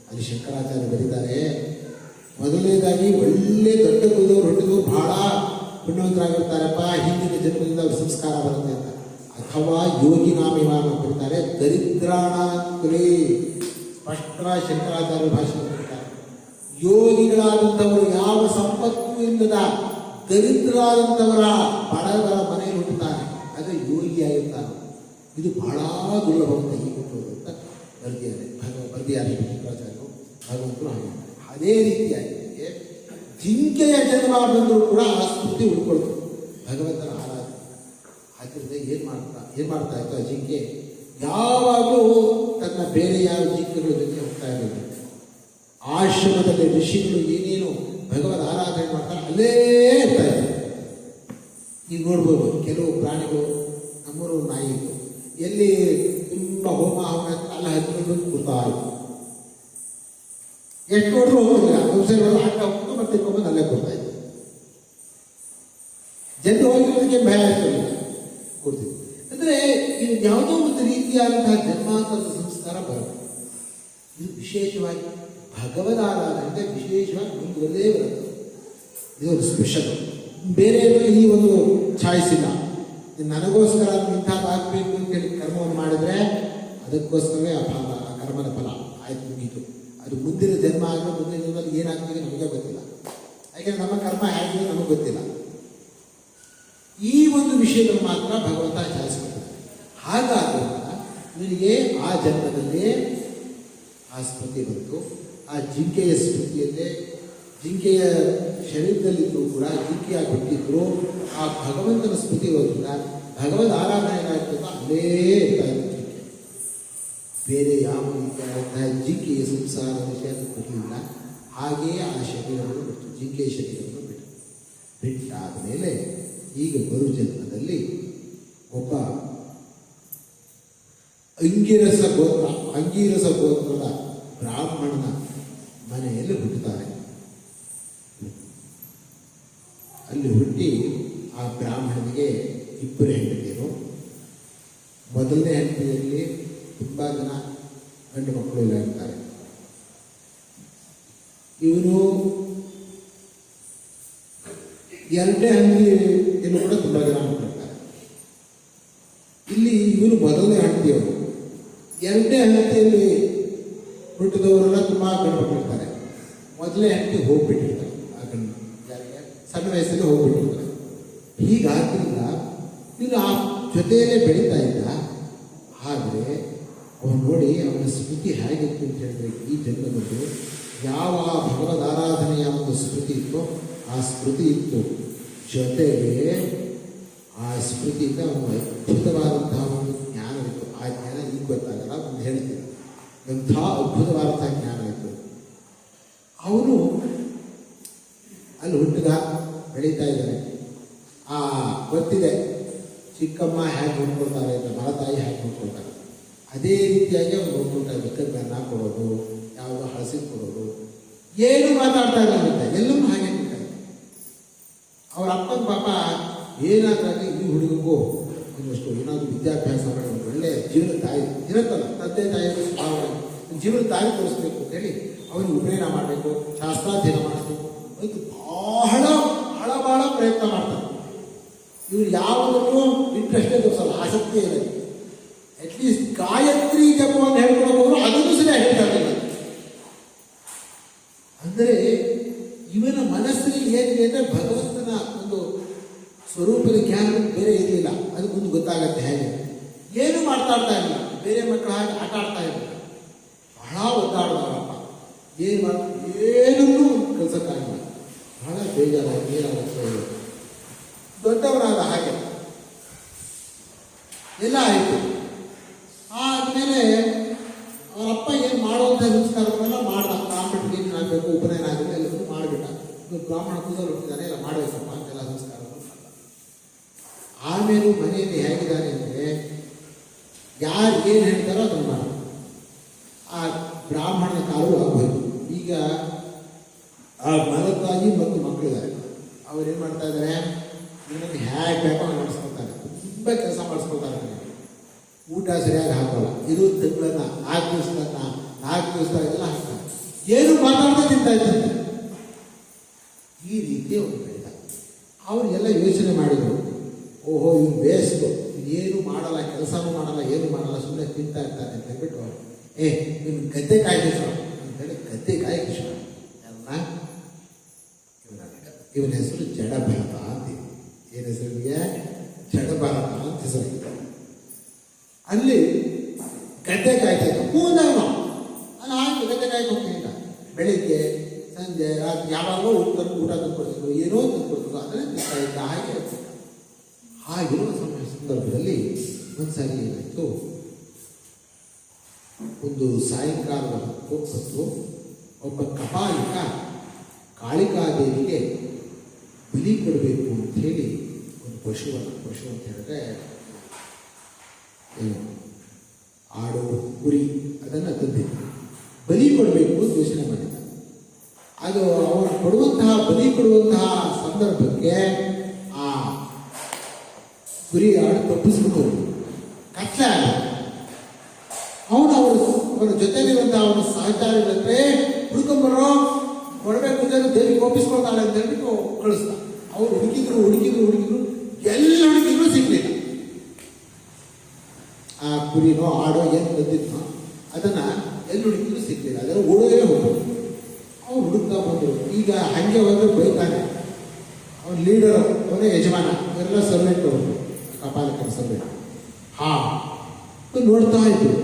ಅಲ್ಲಿ ಶಂಕರಾಚಾರ್ಯ ಬರೀತಾರೆ, ಮೊದಲನೇದಾಗಿ ಒಳ್ಳೆ ದೊಡ್ಡ ಕುಲದವ್ರು ಹುಟ್ಟಿದ್ರು ಬಹಳ ಪುಣ್ಯವಂತರಾಗಿರ್ತಾರಪ್ಪ, ಹಿಂದಿನ ಜನ್ಮದಿಂದ ಅವ್ರ ಸಂಸ್ಕಾರ ಬರುತ್ತೆ ಅಂತ. ಅಥವಾ ಯೋಗಿ ನಾಮಿವಾನ ಬರೀತಾರೆ, ದರಿದ್ರಾಣ ಕುಲೇ. ಸ್ಪಷ್ಟವಾಗಿ ಶಂಕರಾಚಾರ್ಯ ಭಾಷೆ ಬರೀತಾರೆ, ಯೋಗಿಗಳಾದಂಥವರು ಯಾವ ಸಂಪತ್ತು ಇಲ್ಲದ ದರಿದ್ರರಾದಂಥವರ ಬಡವರ ಮನೆಯಲ್ಲಿ ಹುಟ್ಟುತ್ತಾನೆ, ಅದು ಯೋಗಿಯಾಗಿರ್ತಾನೆ. ಇದು ಬಹಳ ದುರ್ಲಭವಂತ ಈ ಹುಟ್ಟುವುದು ಅಂತ ಬರ್ದಿಯಾರೆ ಶಂಕರಾಚಾರ್ಯರು. ಭಗವಂತರು ಹಾಗೆ ಅದೇ ರೀತಿಯಾಗಿ ಜಿಂಕೆಯ ಜನ್ಮ ಬಂದರೂ ಕೂಡ ಆ ಸ್ಮೃತಿ ಉಳ್ಕೊಳ್ತು ಭಗವಂತನ ಆರಾಧನೆ. ಆದ್ದರಿಂದ ಏನು ಮಾಡ್ತಾ ಇತ್ತು ಆ ಜಿಂಕೆ? ಯಾವಾಗಲೂ ತನ್ನ ಬೇರೆ ಯಾವ ಜಿಂಕೆಗಳ ಜೊತೆ ಹೋಗ್ತಾ ಇರಲಿಲ್ಲ. ಆಶ್ರಮದಲ್ಲಿ ಋಷಿಗಳು ಏನೇನು ಭಗವದ್ ಆರಾಧನೆ ಮಾಡ್ತಾರೆ ಅಲ್ಲೇ ಇರ್ತಾ ಇದ್ದಾರೆ. ನೀವು ನೋಡ್ಬೋದು, ಕೆಲವು ಪ್ರಾಣಿಗಳು, ನಮ್ಮೂರು ನಾಯಿ ಇತ್ತು, ಎಲ್ಲಿ ತುಂಬ ಹೋಮ ಹವನ ಅಲ್ಲ ಹಚ್ಕೊಂಡು ಕೂರ್ತಾ ಇತ್ತು. ಎಷ್ಟು ನೋಡಿದ್ರು ಹೋಗಿಲ್ಲ, ಔಷಧಿಗಳು ಹಾಕ ಹೋಗ್ತು ಮತ್ತೆ ತಿಳ್ಕೊಂಬಂದು ಅಲ್ಲೇ ಕೊಡ್ತಾ ಇತ್ತು. ಜನರು ಹೋಗಿರೋದಕ್ಕೆ ಭಯ ಆಗ್ತಿರಲಿಲ್ಲ, ಕೊಡ್ತಿದ್ವಿ. ಅಂದರೆ ಇದು ಯಾವುದೋ ಒಂದು ರೀತಿಯಾದಂತಹ ಜನ್ಮಾಂತರದ ಸಂಸ್ಕಾರ ಬರುತ್ತೆ. ಇದು ವಿಶೇಷವಾಗಿ ಭಗವದ್ ಆರಾಧನೆ ವಿಶೇಷವಾಗಿ ಮುಂದುವರೆದೇ ಬರುತ್ತೆ. ಇದೊಂದು ಸ್ಪೆಷಲ್. ಬೇರೆ ಈ ಒಂದು ಚಾಯ್ಸ್ ಇಲ್ಲ. ನನಗೋಸ್ಕರ ಇಂಥದ್ದಾಗಬೇಕು ಅಂತೇಳಿ ಕರ್ಮವನ್ನು ಮಾಡಿದ್ರೆ ಅದಕ್ಕೋಸ್ಕರವೇ ಆ ಕರ್ಮದ ಫಲ ಆಯ್ತು, ಮುಗೀತು. ಅದು ಮುಂದಿನ ಜನ್ಮ ಆಗೋ ಮುಂದಿನ ಜನ್ಮದಲ್ಲಿ ಏನಾಗ್ತದೆ ನಮಗೆ ಗೊತ್ತಿಲ್ಲ. ಯಾಕೆಂದ್ರೆ ನಮ್ಮ ಕರ್ಮ ಹೇಗಿದೆ ನಮಗೆ ಗೊತ್ತಿಲ್ಲ. ಈ ಒಂದು ವಿಷಯದಲ್ಲಿ ಮಾತ್ರ ಭಗವಂತ ಚಾಯ್ಸ್ ಮಾಡ್ತಾರೆ. ಹಾಗಾದಾಗ ನಿನಗೆ ಆ ಜನ್ಮದಲ್ಲೇ ಆ ಸ್ಮೃತಿ ಬಂತು. ಆ ಜಿಂಕೆಯ ಸ್ಮೃತಿಯಲ್ಲೇ ಜಿಂಕೆಯ ಶರೀರದಲ್ಲಿದ್ದರೂ ಕೂಡ ಜಿಂಕೆಯಾಗಿ ಹುಟ್ಟಿದ್ರು. ಆ ಭಗವಂತನ ಸ್ಮೃತಿ ಹೋಗಿಲ್ಲ, ಭಗವದ್ ಆರಾಧನೆ ಏನಾಗ್ತದೋ ಅಲ್ಲೇ ಇರ್ತಾ ಇತ್ತು ಜಿಂಕೆ. ಬೇರೆ ಯಾವ ರೀತಿಯಾದಂತಹ ಜಿಂಕೆಯ ಸಂಸಾರ ವಿಷಯ ಗೊತ್ತಿಲ್ಲ. ಹಾಗೆಯೇ ಆ ಶರೀರವನ್ನು ಬಿಟ್ಟು, ಜಿಂಕೆಯ ಶರೀರವನ್ನು ಬಿಟ್ಟಾದ ಮೇಲೆ ಈಗ ಮರು ಜನ್ಮದಲ್ಲಿ ಒಬ್ಬ ಅಂಗೀರಸ ಗೋತ್ರದ ಬ್ರಾಹ್ಮಣನ ಮನೆಯಲ್ಲಿ ಹುಟ್ಟುತ್ತಾರೆ. ಅಲ್ಲಿ ಹುಟ್ಟಿ ಆ ಬ್ರಾಹ್ಮಣನಿಗೆ 2 ಹೆಂಡತಿಯರು. ಮೊದಲನೇ ಹೆಂಡತಿಯಲ್ಲಿ ತುಂಬ ಜನ ಗಂಡು ಮಕ್ಕಳು ಎಲ್ಲ ಇರ್ತಾರೆ. ಇವನು 2ನೇ ಹೆಂಡತಿಯಲ್ಲೂ ಕೂಡ ತುಂಬ ಜನ ಮಕ್ಕಳಿರ್ತಾರೆ. ಇಲ್ಲಿ ಇವನು ಮೊದಲನೇ ಹೆಂಡತಿಯವರು. 2ನೇ ಹೆಂಡತಿಯಲ್ಲಿ ಹುಟ್ಟಿದವರೆಲ್ಲ ತುಂಬ ಗಂಡು ಮಕ್ಕಳಿರ್ತಾರೆ. ಮೊದಲನೇ ಹೆಂಡತಿ ಹೋಗ್ಬಿಟ್ಟಿರ್ತಾರೆ, ಆ ಗಂಡು ಸಣ್ಣ ವಯಸ್ಸಲ್ಲಿ ಹೋಗ್ಬಿಟ್ಟಿರ್ತಾರೆ. ಹೀಗಾದ್ರಿಂದ ಇವನು ಆ ಜೊತೆಯಲ್ಲೇ ಬೆಳೀತಾ ಇದ್ದ. ಆದರೆ ಅವನು ನೋಡಿ ಅವನ ಸ್ಮೃತಿ ಹೇಗಿತ್ತು ಅಂತ ಹೇಳಿದ್ರೆ, ಈ ಜನ್ಮದಲ್ಲಿ ಯಾವ ಭಗವದ್ ಆರಾಧನೆಯ ಒಂದು ಸ್ಮೃತಿ ಇತ್ತು ಆ ಸ್ಮೃತಿ ಇತ್ತು. ಜೊತೆಗೆ ಆ ಸ್ಮೃತಿಯಿಂದ ಒಂದು ಅದ್ಭುತವಾದಂತಹ ಒಂದು ಜ್ಞಾನವಿತ್ತು. ಆ ಜ್ಞಾನ ಈಗ ಗೊತ್ತಾಗಲ್ಲ, ಒಂದು ಹೇಳ್ತೀನಿ, ಎಂಥ ಅದ್ಭುತವಾದಂತಹ ಜ್ಞಾನ ಇತ್ತು. ಅವರು ಅಳಿತಾ ಇದ್ದಾರೆ. ಗೊತ್ತಿದೆ ಚಿಕ್ಕಮ್ಮ ಹೇಗೆ ನೋಡ್ಕೊಳ್ತಾರೆ ಅಂತ, ಮಲತಾಯಿ ಹೇಗೆ ನೋಡ್ಕೊಳ್ತಾರೆ, ಅದೇ ರೀತಿಯಾಗಿ ಅವ್ರು ನೋಡ್ಕೊಳ್ತಾ ಇದ್ದಾರೆ. ಬೆನ್ನ ಕೊಡೋದು, ಯಾವುದೋ ಹಳಸಿಗೆ ಕೊಡೋದು, ಏನು ಮಾತಾಡ್ತಾ ಇರುತ್ತೆ, ಎಲ್ಲವೂ ಹಾಗೆ ಇರ್ತಾರೆ. ಅವ್ರ ಅಪ್ಪನ ಪಾಪ ಏನಾದ್ರಾಗ ಈ ಹುಡುಗಗೂ ಒಂದಷ್ಟು ಏನಾದರೂ ವಿದ್ಯಾಭ್ಯಾಸ ಮಾಡಿ ಒಂದು ಒಳ್ಳೆ ಜೀವನ ತಾಯಿ ಇರುತ್ತಲ್ಲ, ತಂದೆ ತಾಯಿಯ ಭಾವ ಜೀವನ ತಾಯಿ ತೋರಿಸ್ಬೇಕು ಅಂತೇಳಿ ಅವನಿಗೆ ಉಪನಯನ ಮಾಡಬೇಕು, ಶಾಸ್ತ್ರಾಧ್ಯಯನ ಮಾಡಿಸ್ಬೇಕು, ಅದು ಬಹಳ ಪ್ರಯತ್ನ ಮಾಡ್ತಾರೆ. ಇವ್ರು ಯಾವುದಕ್ಕೂ ಇಂಟ್ರೆಸ್ಟೇ ತೋರಿಸಲ್ಲ, ಆಸಕ್ತಿ ಇಲ್ಲ. ಅಟ್ಲೀಸ್ಟ್ ಗಾಯತ್ರಿ ಜಪವನ್ನು ಹೇಳ್ಕೊಡೋರು ಅದನ್ನು ಸಹ ಹೇಳ್ತಾರೆ. ಅಂದರೆ ಇವನ ಮನಸ್ಸಿನಲ್ಲಿ ಏನಿದೆ ಅಂದರೆ ಭಗವಂತನ ಒಂದು ಸ್ವರೂಪದ ಜ್ಞಾನ ಬೇರೆ ಇರಲಿಲ್ಲ. ಅದು ಮುಂದೆ ಗೊತ್ತಾಗತ್ತೆ. ಹೇಗೆ ಏನು ಮಾತಾಡ್ತಾ ಇಲ್ಲ, ಬೇರೆ ಮಕ್ಕಳು ಹಾಗೆ ಆಟ ಆಡ್ತಾ ಇಲ್ಲ, ಬಹಳ ಒದ್ದಾಡ್ತಾರಪ್ಪ, ಏನನ್ನೂ ಕಲ್ಸಕ್ಕಾಗಿಲ್ಲ, ಬಹಳ ಬೇಜಾರಾಗಿ ಏನಾಗುತ್ತೆ. ದೊಡ್ಡವರಾದ ಹಾಗೆ ಎಲ್ಲ ಆಯಿತು. ಆದಮೇಲೆ ಅವರಪ್ಪ ಏನು ಮಾಡುವಂಥ ಸಂಸ್ಕಾರವನ್ನೆಲ್ಲ ಮಾಡ್ದ. ಬ್ರಾಹ್ಮಣಿಗೆ ಏನಾಗಬೇಕು, ಉಪನಯನ ಆಗಿದೆ, ಎಲ್ಲರೂ ಮಾಡಿಬಿಟ್ಟ. ಬ್ರಾಹ್ಮಣ ಕೂದಲು ಹುಟ್ಟಿದ್ದಾನೆ, ಎಲ್ಲ ಮಾಡಬೇಕಪ್ಪ ಅಂತೆಲ್ಲ ಸಂಸ್ಕಾರವನ್ನು ಮಾಡ್ದ. ಆಮೇಲೂ ಮನೆಯಲ್ಲಿ ಹೇಗಿದ್ದಾನೆ ಅಂದರೆ ಯಾರು ಏನು ಹೇಳ್ತಾರೋ ಅದನ್ನು ಮಾಡ. ಆ ಬ್ರಾಹ್ಮಣನ ಕಾಲು ಆಗಬೇಕು. ಈಗ ಆ ಮಲತಾಯಿ ಮತ್ತು ಮಕ್ಕಳಿದ್ದಾರೆ, ಅವ್ರು ಏನು ಮಾಡ್ತಾ ಇದ್ದಾರೆ, ಇವನಿಗೆ ಹೇಗೆ ಬೇಕೋ ನಡೆಸ್ಕೊಳ್ತಾರೆ, ತುಂಬ ಕೆಲಸ ಮಾಡಿಸ್ಕೊಳ್ತಾರೆ. ಊಟ ಸರಿಯಾಗಿ ಹಾಕೋಲ್ಲ, ಇದು ತಿಂಗಳನ್ನ 4 ದಿವಸ ಎಲ್ಲ ಹಾಕ್ತಾರೆ, ಏನು ಮಾತಾಡ್ತಾ ತಿಂತಾ ಇದ್ದಂತೆ. ಈ ರೀತಿ ಅವರು ಬೆಳೆದ. ಅವರಿಗೆಲ್ಲ ಯೋಚನೆ ಮಾಡಿದರು, ಓಹೋ ಇವ್ನು ವೇಸ್ಟು, ಏನು ಮಾಡಲ್ಲ, ಕೆಲಸನೂ ಮಾಡಲ್ಲ, ಏನು ಮಾಡಲ್ಲ, ಸುಮ್ಮನೆ ತಿಂತಾ ಇರ್ತಾನೆ ಅಂತ ಹೇಳ್ಬಿಟ್ಟು ಇವ್ನು ಗದ್ದೆಕಾಯಿ ಕೃಷ್ಣ ಅಂತೇಳಿ ಗದ್ದೆಕಾಯಿ ಕೃಷ್ಣ ಎಲ್ಲ ಇವನ ಹೆಸರು ಜಡಭರತ ಅಂತೀವಿ. ಏನು ಹೆಸರಿಗೆ? ಜಡಭರತ ಅಂತ ಹೆಸರು. ಅಲ್ಲಿ ಗದ್ದೆ ಕಾಯ್ತಾ ಇದ್ದ ಕೂದಲು ಅಲ್ಲಿ ಹಾಕಿ ಗದ್ದೆ ಕಾಯ್ತಾ ಹೋಗ್ತಿಲ್ಲ. ಬೆಳಿಗ್ಗೆ ಸಂಜೆ ರಾತ್ರಿ ಯಾವಾಗಲೂ ಊಟ ತಂದುಕೊಡ್ತಿದ್ರು, ಏನೋ ತಂದುಕೊಡ್ತಿದ್ರು, ಅದನ್ನೇ ತಿಂತಾ ಇದ್ದ. ಹಾಗಿರುವ ಸಂದರ್ಭದಲ್ಲಿ ಒಂದ್ಸರಿ ಏನಾಯಿತು, ಒಂದು ಸಾಯಂಕಾಲದ ಹೊತ್ತು ಒಬ್ಬ ಕಪಾಲಿಕ ಕಾಳಿಕಾದೇವಿಗೆ ಬಲಿ ಕೊಡಬೇಕು ಅಂತ ಹೇಳಿ ಒಂದು ಪಶು ಅಂತ ಹೇಳಿದ್ರೆ ಏನು ಆಡು ಕುರಿ ಅದನ್ನು ತಂದಿದ್ದರು. ಬಲಿ ಕೊಡಬೇಕು ಅಂತ ಯೋಚನೆ ಮಾಡಿದ್ದ. ಅದು ಅವರು ಬಲಿ ಕೊಡುವಂತಹ ಸಂದರ್ಭಕ್ಕೆ ಆ ಕುರಿ ಆಡು ತಪ್ಪಿಸ್ಬಿಟ್ಟು ಕಚ್ಚ ಅವರ ಜೊತೆಲಿರುವಂತಹ ಅವನ ಸಹಚಾರಿಗಳಂದ್ರೆ ಹುಡುಕೊಂಬರೋ ಕೊಡಬೇಕು ಅಂತ ದೇವಿ ಕೋಪಿಸ್ಕೊಳ್ತಾಳೆ ಅಂತ ಹೇಳ್ಬಿಟ್ಟು ಕಳಿಸ್ದ. ಅವ್ರು ಹುಡುಕಿದ್ರು ಎಲ್ಲ ಹುಡುಕಿದ್ರು ಸಿಗ್ಲಿಲ್ಲ. ಆ ಕುರಿನೋ ಆಡೋ ಏನು ಬಂದಿತ್ತು ಅದನ್ನು ಎಲ್ಲಿ ಹುಡುಕಿದ್ರು ಸಿಗ್ಲಿಲ್ಲ. ಅದನ್ನು ಓಡೋದೇ ಹೋಗ್ಬೋದು. ಅವ್ರು ಹುಡುಕ್ತಾ ಬಂದರು. ಈಗ ಹಂಗೆ ಹೋದ್ರೆ ಬೈತಾನೆ. ಅವನ ಲೀಡರ್, ಅವನೇ ಯಜಮಾನ, ಎಲ್ಲ ಸರ್ವೆಂಟ್, ಅವರು ಕಪಾಲಿಕರ ಸರ್ವೆಂಟ್. ನೋಡ್ತಾ ಇದ್ರು.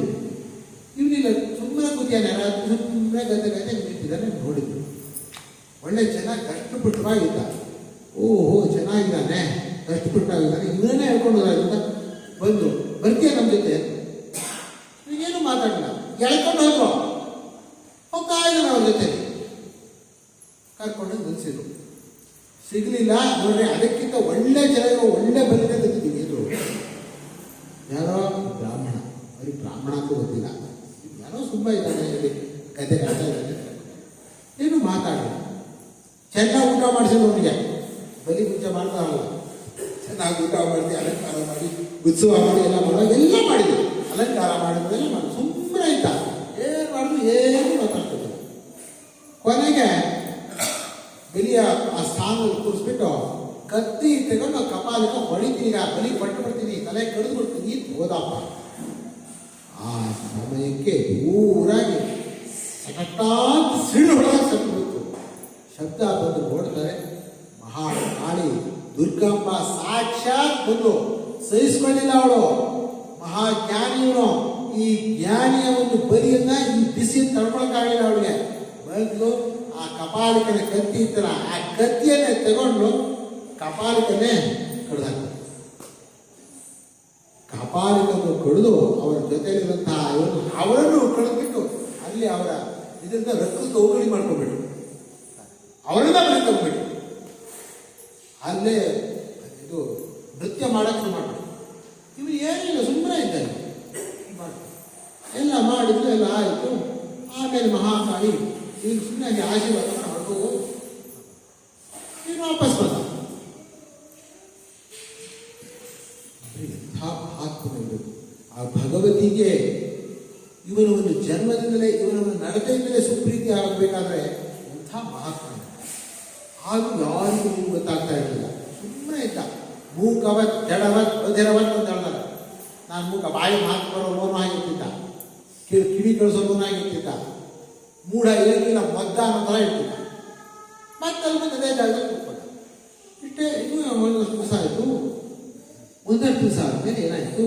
ಇವನಿಲ್ಲ, ಸುಮ್ಮನೆ ಕೂತಿಯಾನೆ, ಸುಮ್ಮನೆ ಗದ್ದೆ ನಿಂತಿದ್ದಾನೆ. ನೋಡಿದ್ರು, ಒಳ್ಳೆ ಚೆನ್ನಾಗಿ ಕಷ್ಟಪಟ್ಟವಾಗಿದ್ದ. ಓಹೋ ಚೆನ್ನಾಗಿದ್ದಾನೆ, ಕಷ್ಟಪಟ್ಟಾಗಿದ್ದಾನೆ, ಇವನೇ ಹೇಳ್ಕೊಂಡು ಹೋದಾಗಿದ್ದ. ಬಂದು ಬರ್ತೀಯ ನಮ್ಮ ಜೊತೆ? ಈಗೇನು ಮಾತಾಡಲಿಲ್ಲ, ಎಳ್ಕೊಂಡು ಹೋಗ್ತಾ ಇದ್ದಾನೆ. ಅವ್ರ ಜೊತೆ ಕರ್ಕೊಂಡು ನಿಲ್ಲಿಸಿದ್ರು. ಸಿಗಲಿಲ್ಲ. ನೋಡ್ರಿ, ಅದಕ್ಕಿಂತ ಒಳ್ಳೆ ಚೆನ್ನಾಗಿ ಒಳ್ಳೆ ಬಲಿನೇ ತೆಗೆದಿದ್ದೀವಿ ಅಂದರು. ಯಾರೋ ಬ್ರಾಹ್ಮಣ, ಅವ್ರಿಗೆ ಬ್ರಾಹ್ಮಣ ಅಂತ ಗೊತ್ತಿಲ್ಲ, ಯಾರೋ ತುಂಬ ಇದ್ದಾನೆ, ಇಲ್ಲಿ ಗದ್ದೆ ಕಾಯ್ತಾ ಇದ್ದಾನೆ. ಏನು ಮಾತಾಡಲಿಲ್ಲ. ಚೆನ್ನಾಗಿ ಊಟ ಮಾಡಿಸಿದ್ರು ಅವನಿಗೆ. ಬಲಿ ಮುಂಚೆ ಮಾಡ್ತಾರಲ್ಲ, ಚೆನ್ನಾಗಿ ಊಟ ಮಾಡಿ ಅಲಂಕಾರ ಮಾಡಿ ಉತ್ಸವ ಮಾಡಿ ಎಲ್ಲ ಮಾಡಿದ್ರು. ಅಲಂಕಾರ ಮಾಡಿದ್ರು, ಎಲ್ಲ ಮಾಡಿ ಸುಮ್ಮನೆ ಇದ್ದ. ಏನು ಮಾಡಿದ್ರು, ಏನು ಮಾತಾಡ್ತಿದ್ರು. ಕೊನೆಗೆ ಬಲಿಯ ಆ ಸ್ಥಾನದಲ್ಲಿ ಕೂರಿಸ್ಬಿಟ್ಟು ಕತ್ತಿ ತಗೊಂಡು ಕಪಾಲಿಕ ಹೊಡಿತೀನಿ, ಬಲಿ ಪಟ್ಟು ಬರ್ತೀನಿ, ತಲೆ ಕಡಿದು ಬಿಡ್ತೀನಿ ಅಂತ ಹೋದಪ್ಪ. ಆ ಸಮಯಕ್ಕೆ ಊರಾಗಿ ಸಕಟ್ಟಾಗಿ ಸಿಡಿದು ಹೊಡೆದಾಗ ಶಬ್ದ ಬಿತ್ತು. ಶಬ್ದ ಬಂದು ನೋಡ್ತಾರೆ, ಮಹಾಕಾಳಿ ದುರ್ಗಾಂಬ ಸಾಕ್ಷಾತ್ ಬಂದು ಸಹಿಸ್ಕೊಳ್ಳಿಲ್ಲ ಅವಳು. ಮಹಾಜ್ಞಾನಿಯವನು ಈ ಜ್ಞಾನಿಯ ಒಂದು ಬಲಿಯನ್ನ ಈ ಬಿಸಿ ತಡ್ಕೊಳಕ್ಕಾಗಲಿಲ್ಲ ಅವಳಿಗೆ. ಬಂದು ಆ ಕಪಾಲಿಕನ ಕತ್ತಿ ಇತ್ತಲ್ಲ, ಆ ಕತ್ತಿಯನ್ನೇ ತಗೊಂಡು ಕಪಾಲಿಕನೇ ಕಡ್ದಾಕ. ಕಪಾಲಿಕನ್ನು ಕಡಿದು ಅವರ ಜೊತೆಯಲ್ಲಿರುವಂತಹ ಅವರನ್ನು ಕಳೆದ್ಬಿಟ್ಟು ಅಲ್ಲಿ ಅವರ ಇದರಿಂದ ರಕ್ತದ ಹೋಗಳಿ ಮಾಡ್ಕೊಂಡ್ಬಿಟ್ಟು ಅವರನ್ನ ಬರೀಕೊಂಡ್ಬಿಟ್ಟು ಅಲ್ಲೇ ಇದು ನೃತ್ಯ ಮಾಡಕ್ಕೆ ಮಾಡ್ತಾರೆ. ಇವರು ಏನಿಲ್ಲ, ಸುಮ್ಮನೆ ಇದ್ದಾರೆ. ಎಲ್ಲ ಮಾಡಿದ್ರು, ಎಲ್ಲ ಆಯಿತು. ಆಮೇಲೆ ಮಹಾಕಾಳಿ ಇವ್ರು ಸುಮ್ಮನೆ ಆಶೀರ್ವಾದ ಮಾಡ್ಬೋದು, ಇವ್ರು ವಾಪಸ್ ಬಂದ. ಎಂಥ ಮಹಾತ್ಮರು ಆ ಭಗವತಿಗೆ ಇವನ ಒಂದು ಜನ್ಮದಿಂದಲೇ, ಇವನ ಒಂದು ನಡತೆಯಿಂದಲೇ ಸುಪ್ರೀತಿ ಆಗಬೇಕಾದ್ರೆ ಎಂಥ ಮಹಾತ್ಮ. ಹಾಗೂ ಯಾರಿಗೂ ನೀವು ಗೊತ್ತಾಗ್ತಾ ಇರಲಿಲ್ಲ, ಸುಮ್ಮನೆ ಇದ್ದ. ಮೂಕವತ್ ಜಡವತ್ ಬಧಿರವತ್ ಅಂತ ಹೇಳ್ತಾರೆ. ನಾನು ಮೂಕ, ಬಾಯಿ ಮಾತು ಬರೋನು ಆಗಿರ್ತಿದ್ದ, ಕಿವಿ ಕಳಿಸೋನು ಆಗಿರ್ತಿದ್ದ, ಮೂಢ ಏನಿಲ್ಲ ಮದ್ದ ಅನ್ನೋ ಥರ ಇರ್ತಿದ್ದ. ಮತ್ತೆ ಅಲ್ಲಿ ಬಂದು ಅದೇ ಜಾಗದಲ್ಲಿ ಕೂತ್ಕೊಂಡ. ಇಷ್ಟೇ. ಇನ್ನೂ ಒಂದಷ್ಟು ದಿವಸ ಆಯಿತು. ಒಂದೆರಡು ದಿವಸ ಆದಮೇಲೆ ಏನಾಯಿತು,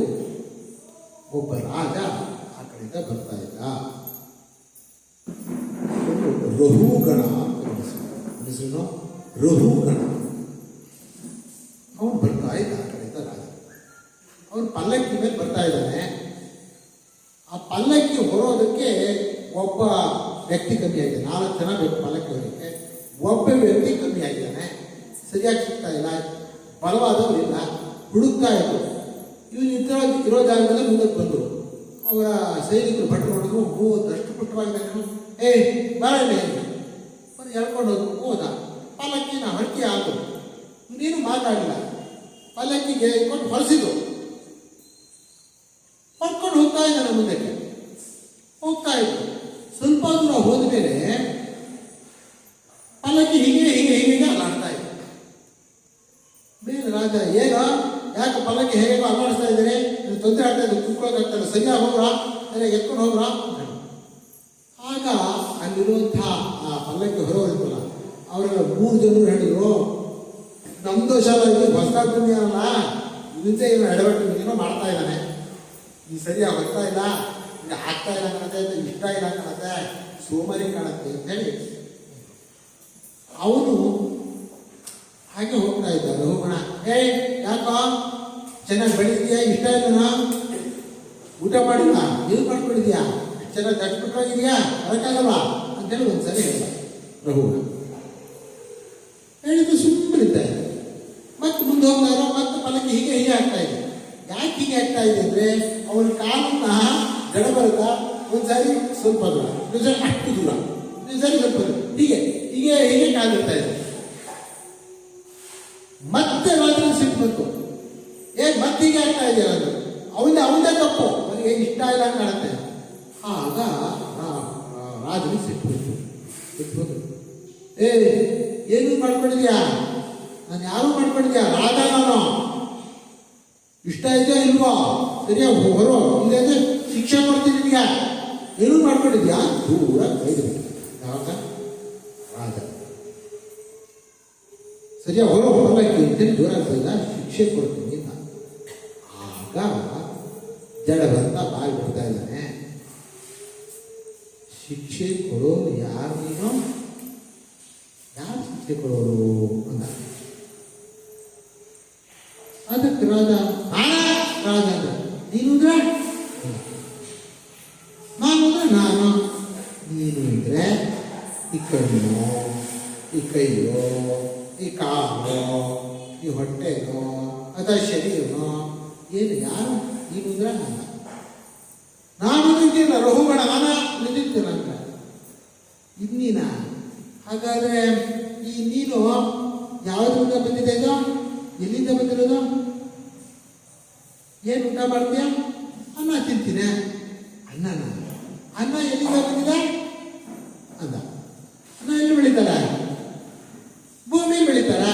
ಒಬ್ಬ ರಾಜ ಆ ಕಡೆಯಿಂದ ಬರ್ತಾ ಇದ್ದ. ರಹುಗಣ ಅಂತ ಹೆಸರು, ರಹುಗಣ. ಅವನು ಬರ್ತಾ ಇದ್ದ ಆ ಕಡೆಯಿಂದ ರಾಜ. ಅವನು ಪಲ್ಲಕ್ಕಿ ಮೇಲೆ ಬರ್ತಾ ಇದ್ದಾನೆ. ಆ ಪಲ್ಲಕ್ಕಿ ಹೊರೋದಕ್ಕೆ ಒಬ್ಬ ವ್ಯಕ್ತಿ ಕಮ್ಮಿ ಆಗಿದೆ. 4 ಜನ ಬೇಕು ಪಲ್ಲಕ್ಕಿ ಹೊರಕ್ಕೆ. ಒಬ್ಬ ವ್ಯಕ್ತಿ ಕಮ್ಮಿ ಆಗಿದ್ದಾನೆ, ಸರಿಯಾಗಿ ಸಿಗ್ತಾ ಇಲ್ಲ, ಬಲವಾದವರಿಲ್ಲ, ಹುಡುಕ್ತಾ ಇದ್ರು. ಇವನು ಇರೋ ಜಾಗದಲ್ಲಿ ಮುಂದಕ್ಕೆ ಬಂದರು. ಅವರ ಸೈನಿಕರು ಭಟ್ರು ಹೊಡೆದ್ರು, ದಷ್ಟು ಪುಟ್ಟವಾಗಿದ್ದಾನೆ, ಬರಲೇ ಅವ್ರು ಹೇಳ್ಕೊಂಡು ಹೋದ್ರು. ಹೋದ. ಪಲ್ಲಕ್ಕಿನ ಹೊರಕೆ ಆದರು. ನೀನು ಮಾತಾಡಿಲ್ಲ. ಪಲ್ಲಕ್ಕಿಗೆ ಇಟ್ಕೊಂಡು ಹೊರಿಸಿದ್ರು. ಹೊರ್ಕೊಂಡು ಹೋಗ್ತಾ ಇದ್ದಾನೆ, ಮುಂದಕ್ಕೆ ಹೋಗ್ತಾ ಇದ್ರು. ಸ್ವಲ್ಪ ದೂರ ಹೋದ ಮೇಲೆ ಪಲ್ಲಕ್ಕಿ ಹೀಗೆ ಹೀಗೆ ಹೀಗೆ ಅಲ್ಲಾಡ್ತಾ ಇದ್ದ. ಮೇಲೆ ರಾಜ, ಏನೋ ಯಾಕೆ ಪಲ್ಲಕ್ಕಿ ಹೇಗೆ ಅಲ್ಲಾಡಿಸ್ತಾ ಇದ್ದಾರೆ, ತೊಂದರೆ ಆಗ್ತಾ ಇದ್ದಾರೆ, ಕುತ್ಕೊಳ್ಳೋಕ್ಕಾಗ್ತಾರೆ, ಸರಿಯಾಗಿ ಹೋಗ್ರ, ಸರಿಯಾಗಿ ಎತ್ಕೊಂಡು ಹೋಗ್ರ. ಆಗ ಅಲ್ಲಿರುವಂತಹ ಆ ಪಲ್ಲಕ್ಕಿ ಹೊರವರಿದ್ರಲ್ಲ, ಅವರೆಲ್ಲ 3 ಜನರು ಹೇಳಿದ್ರು, ನಮ್ಮ ದೋಷ ಅಲ್ಲ, ಇದು ಹೊಸದಾಗಿ ಬಂದಿರಲ್ಲ, ಇದರಿಂದ ಏನು ಎಡವಟ್ಟು ಏನೋ ಮಾಡ್ತಾ ಇದ್ದಾನೆ, ಈ ಸರಿಯಾಗಿ ಬರ್ತಾ ಇಲ್ಲ, ಇದು ಆಗ್ತಾ ಇಲ್ಲ ಕಾಣತ್ತೆ, ಇಷ್ಟ ಇಲ್ಲ ಕಾಣತ್ತೆ, ಸೋಮಾರಿ ಕಾಣತ್ತೆ ಅಂತ ಹೇಳಿ ಅವನು ಹಾಗೆ ಹೋಗ್ತಾ ಇದ್ದಾರೆ. ಹೋಗೋಣ, ಯಾಕೋ ಚೆನ್ನಾಗಿ ಬೆಳೆದಿದ್ಯಾ, ಇಷ್ಟ ಇಲ್ಲ, ಊಟ ಮಾಡಿಲ್ಲ, ಏನು ಮಾಡ್ಕೊಂಡಿದ್ಯಾ, ಚೆನ್ನಾಗಿ ದಟ್ಬಿಟ್ಟೋಗಿದ್ಯಾ, ಅದಕ್ಕಾಗಲ್ವಾ ಅಂತೇಳಿ ಒಂದ್ಸರಿ ಹೇಳಿದ ರಘುವಣ. ಹೇಳಿದ್ದು ಸುಮ್ಮನಿದ್ದ. ಮತ್ತೆ ಮುಂದೆ ಹೋಗ್ತಾರೋ ಮತ್ತೆ ಪಲ್ಲಕ್ಕಿ ಹೀಗೆ ಹೀಗೆ ಆಗ್ತಾ ಇದೆ. ಯಾಕೆ ಹೀಗೆ ಆಗ್ತಾ ಇದೆ ಅಂದರೆ ಅವನ ಕಾಲನ್ನ ಜಡ ಬರುತ್ತಾ, ಒಂದ್ಸಾರಿ ಸ್ವಲ್ಪ ದೂರ, ಇನ್ನೊಂದ್ಸರಿ ಅಷ್ಟು ದೂರ, ಇನ್ನೊಂದ್ಸರಿ ಸ್ವಲ್ಪ ದೂರ, ಹೀಗೆ ಹೀಗೆ ಹೀಗೆ ಕಾಲಿರ್ತಾ ಇದೆ. ಮತ್ತೆ ರಾತ್ರಿ ಸಿಟ್ಟು ಬಂತು, ಮತ್ತೆ ಹೀಗೆ ಆಗ್ತಾ ಇದೆಯಲ್ಲ ಅದು ಅವನದೇ ತಪ್ಪು, ಅವನಿಗೆ ಇಷ್ಟ ಇಲ್ಲ ಅಂತ ಕಾಣುತ್ತೆ. ಆಗ ರಾಜನಿಗೆ ಸಿಟ್ಟು ಬಂತು. ಏನು ಮಾಡ್ಕೊಂಡಿದ್ಯಾ, ನಾನು ಯಾರು ಮಾಡ್ಕೊಂಡಿದ್ಯಾ, ರಾಜ ನಾನು, ಇಷ್ಟ ಇದೆಯೋ ಇಲ್ವೋ, ಸರಿಯಾಗಿ ಹೊರೋ, ಇಲ್ಲಂದ್ರೆ ಶಿಕ್ಷೆ ಕೊಡ್ತೀನಿ ನಿನಗೆ, ಏನು ಮಾಡ್ಕೊಂಡಿದ್ಯಾ, ದೂರ ಕೈದು. ಯಾವಾಗ ರಾಜ ಸರಿಯಾಗಿ ಹೊರೋ ಹೊರಕ್ಕೆ ಅಂತೇಳಿ ದೂರ ಕೈದ, ಶಿಕ್ಷೆ ಕೊಡ್ತೀನಿ ಅಂತ. ಆಗ ಜಡಭಂತ ಬಾಯಿ ಬಿಡ್ತಾ ಇದ್ದಾನೆ. ಶಿಕ್ಷೆ ಕೊಡೋರು ಯಾರು, ನೀನು ಯಾರು ಶಿಕ್ಷೆ ಕೊಡೋರು ಅಂದ. ಅದಕ್ಕೆ ರಾಜ ಅಂದ್ರೆ ನೀನು ಅಂದ್ರೆ ನಾನು ಅಂದ್ರೆ ನಾನು, ನೀನು ಅಂದ್ರೆ ಈ ಕಣ್ಣು, ಈ ಕೈಯೋ, ಈ ಕಾಲೋ, ಈ ಹೊಟ್ಟೆನೋ ಅಥವಾ ಶರೀರನೋ, ಏನು ಯಾರು ನೀನು ಅಂದ್ರೆ ನಾನು ನಿಂತಿಲ್ಲ, ರಹುಗಣ ನಾನ ನಿಂತಿರ್ತೀನ ಅಂತ. ಇನ್ನೀನ ಹಾಗಾದ್ರೆ ಈ ನೀನು ಯಾವುದರಿಂದ ಬಂದಿದೆ, ಇದು ಎಲ್ಲಿಂದ ಬಂದಿರೋದು, ಏನು ಊಟ ಮಾಡ್ತೀಯ, ಅನ್ನ ತಿಂತೀನಿ, ಅನ್ನ ಎಲ್ಲಿಂದ ಬಂದಿದೆ ಅಂದ. ಅನ್ನ ಎಲ್ಲಿ ಬೆಳೀತಾರೆ, ಭೂಮಿಯಲ್ಲಿ ಬೆಳೀತಾರೆ.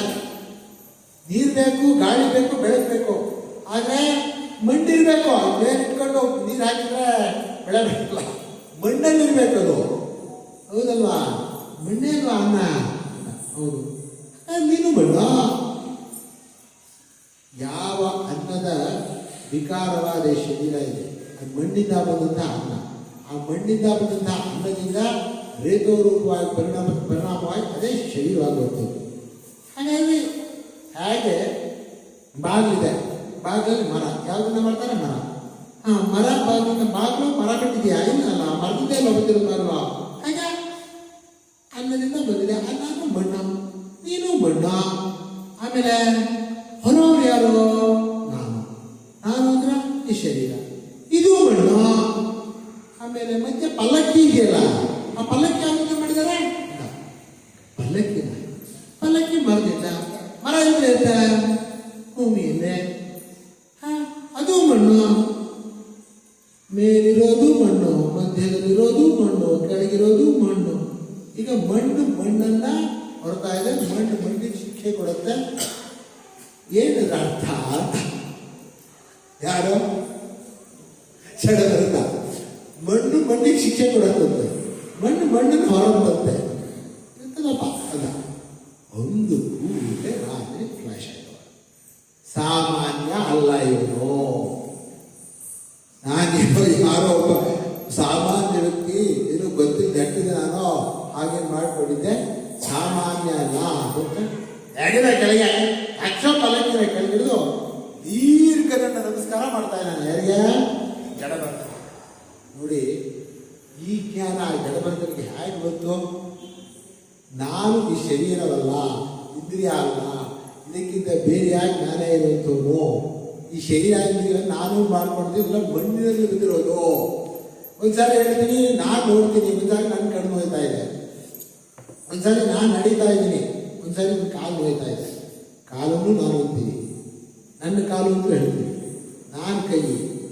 ನೀರು ಬೇಕು, ಗಾಳಿ ಬೇಕು, ಬೆಳಕಬೇಕು, ಆದರೆ ಮಣ್ಣಿರ್ಬೇಕು. ಬೇರೆ ಇಟ್ಕೊಂಡು ನೀರು ಹಾಕಿದ್ರೆ ಬೆಳೆ ಬರಲ್ಲ, ಮಣ್ಣಲ್ಲಿ ಇರ್ಬೇಕು ಅದು, ಹೌದಲ್ವಾ, ಮಣ್ಣೇ ಅಲ್ವಾ ಅನ್ನ. ಹೌದು, ನೀನು ಮಣ್ಣು. ಯಾವ ಅನ್ನದ ವಿಕಾರವಾದ ಶರೀರ ಇದೆ, ಅದು ಮಣ್ಣಿಂದ ಬಂದಂತಹ ಅನ್ನ. ಆ ಮಣ್ಣಿಂದ ಬಂದಂತಹ ಅನ್ನದಿಂದ ರೇತೋರೂಪವಾಗಿ ಪರಿಣಾಮವಾಗಿ ಅದೇ ಶರೀರವಾಗಿ ಹೋಗ್ತದೆ. ಹಾಗಾಗಿ ಹೇಗೆ ಬಾಗಿಲಿದೆ, ಬಾಗಿಲಲ್ಲಿ ಮರ, ಯಾವುದನ್ನ ಮಾಡ್ತಾರೆ, ಮರ. ಮರ ಬಾಗಿಲಿನ ಬಾಗಿಲು ಮರ ಕಟ್ಟಿದೆಯಾ, ಇಲ್ಲ, ಮರದಿಂದ ಎಲ್ಲ ಬಂದಿರೋದು ಅಲ್ವಾ. ಹಾಗೆ ಅನ್ನದಿಂದ ಬಂದಿದೆ, ಅನ್ನ ಮಣ್ಣು, ನೀನು ಮಣ್ಣು. ಆಮೇಲೆ ಪಲ್ಲಕ್ಕಿ ಇದೆಯಲ್ಲ, ಆ ಪಲ್ಲಕ್ಕಿ ಯಾವಾಗ ಮಾಡಿದ್ದಾರೆ? ಪಲ್ಲಕ್ಕಿನ ಪಲ್ಲಕ್ಕಿ ಮರದಿಂದ, ಮರ ಇದ್ರೆ ಅಂತ ಭೂಮಿಯಲ್ಲೇ ಅದು ಮಣ್ಣು, ಮೇಲಿರೋದು ಮಣ್ಣು, ಮಧ್ಯದಲ್ಲಿರೋದು ಮಣ್ಣು, ಕೆಳಗಿರೋದು ಮಣ್ಣು. ಈಗ ಮಣ್ಣನ್ನ ಹೊರತಾ ಇದೆ, ಮಣ್ಣಿಗೆ ಶಿಕ್ಷೆ ಕೊಡುತ್ತೆ. ಏನದ ಅರ್ಥ? ಯಾರು ಷಡಭರತ. ಮಣ್ಣಿಗೆ ಶಿಕ್ಷೆ ಕೊಡುತ್ತಂತೆ, ಮಣ್ಣನ್ನು ಹೊರಬಂತೆ ಎಂತದಪ್ಪ ಅಲ್ಲ. ಒಂದು ಕೂಡಲೇ ರಾತ್ರಿ ಫ್ಲಾಶ್ ಆಯ್ತು. ಸಾಮಾನ್ಯ ಅಲ್ಲ ಇವನು. ನಾನೇನೋ ಯಾರೋ ಒಬ್ಬ ಸಾಮಾನ್ಯ ವ್ಯಕ್ತಿ ಏನು ಗೊತ್ತಿಲ್ಲ ನೆಟ್ಟಿದೆ, ನಾನು ಹಾಗೇನು ಮಾಡಿಕೊಂಡಿದ್ದೆ, ಸಾಮಾನ್ಯ ಅಲ್ಲ ಅಂತ ಎಡದ ಕೆಳಗೆ ಅಕ್ಷೋ ಪಲ್ಲಕ್ಕಿನ ಕೆಳಗಿಡಿದು ದೀರ್ಘ ದಂಡ ನಮಸ್ಕಾರ ಮಾಡ್ತಾ ಇದ್ದಾನೆ. ಯಾರಿಗೆ? ಜಡಭರತ. ನೋಡಿ, ಈ ಜ್ಞಾನ ಜಡಭರತನಿಗೆ ಹೇಗೆ ಬಂತು? ನಾನು ಈ ಶರೀರವಲ್ಲ, ಇಂದ್ರಿಯ ಅಲ್ಲ, ಇದಕ್ಕಿಂತ ಬೇರೆಯಾಗಿ ನಾನೇ ಇರುವಂಥವ್ನು. ಈ ಶರೀರ ಇಂದ್ರಿಯ ನಾನು ಮಾಡ್ಕೊಂಡಿದ್ದಿಲ್ಲ, ಮಣ್ಣಿನಲ್ಲಿ ಬಿದ್ದಿರೋದು. ಒಂದ್ಸಾರಿ ಹೇಳ್ತೀನಿ, ನಾನು ನೋಡ್ತೀನಿ, ಒಂದ್ಸಾರಿ ನನ್ನ ಕಣ್ಣು ಹೋಗ್ತಾ ಇದೆ, ಒಂದ್ಸಾರಿ ನಾನು ನಡೀತಾ ಇದ್ದೀನಿ, ಒಂದ್ಸಾರಿ ನನ್ನ ಕಾಲು ಹೋಗ್ತಾ ಇದೆ. ಕಾಲನ್ನು ನಾನು ಅಂತೀನಿ, ನನ್ನ ಕಾಲು ಅಂತ ಹೇಳ್ತೀನಿ, ನಾನು ಕೈ,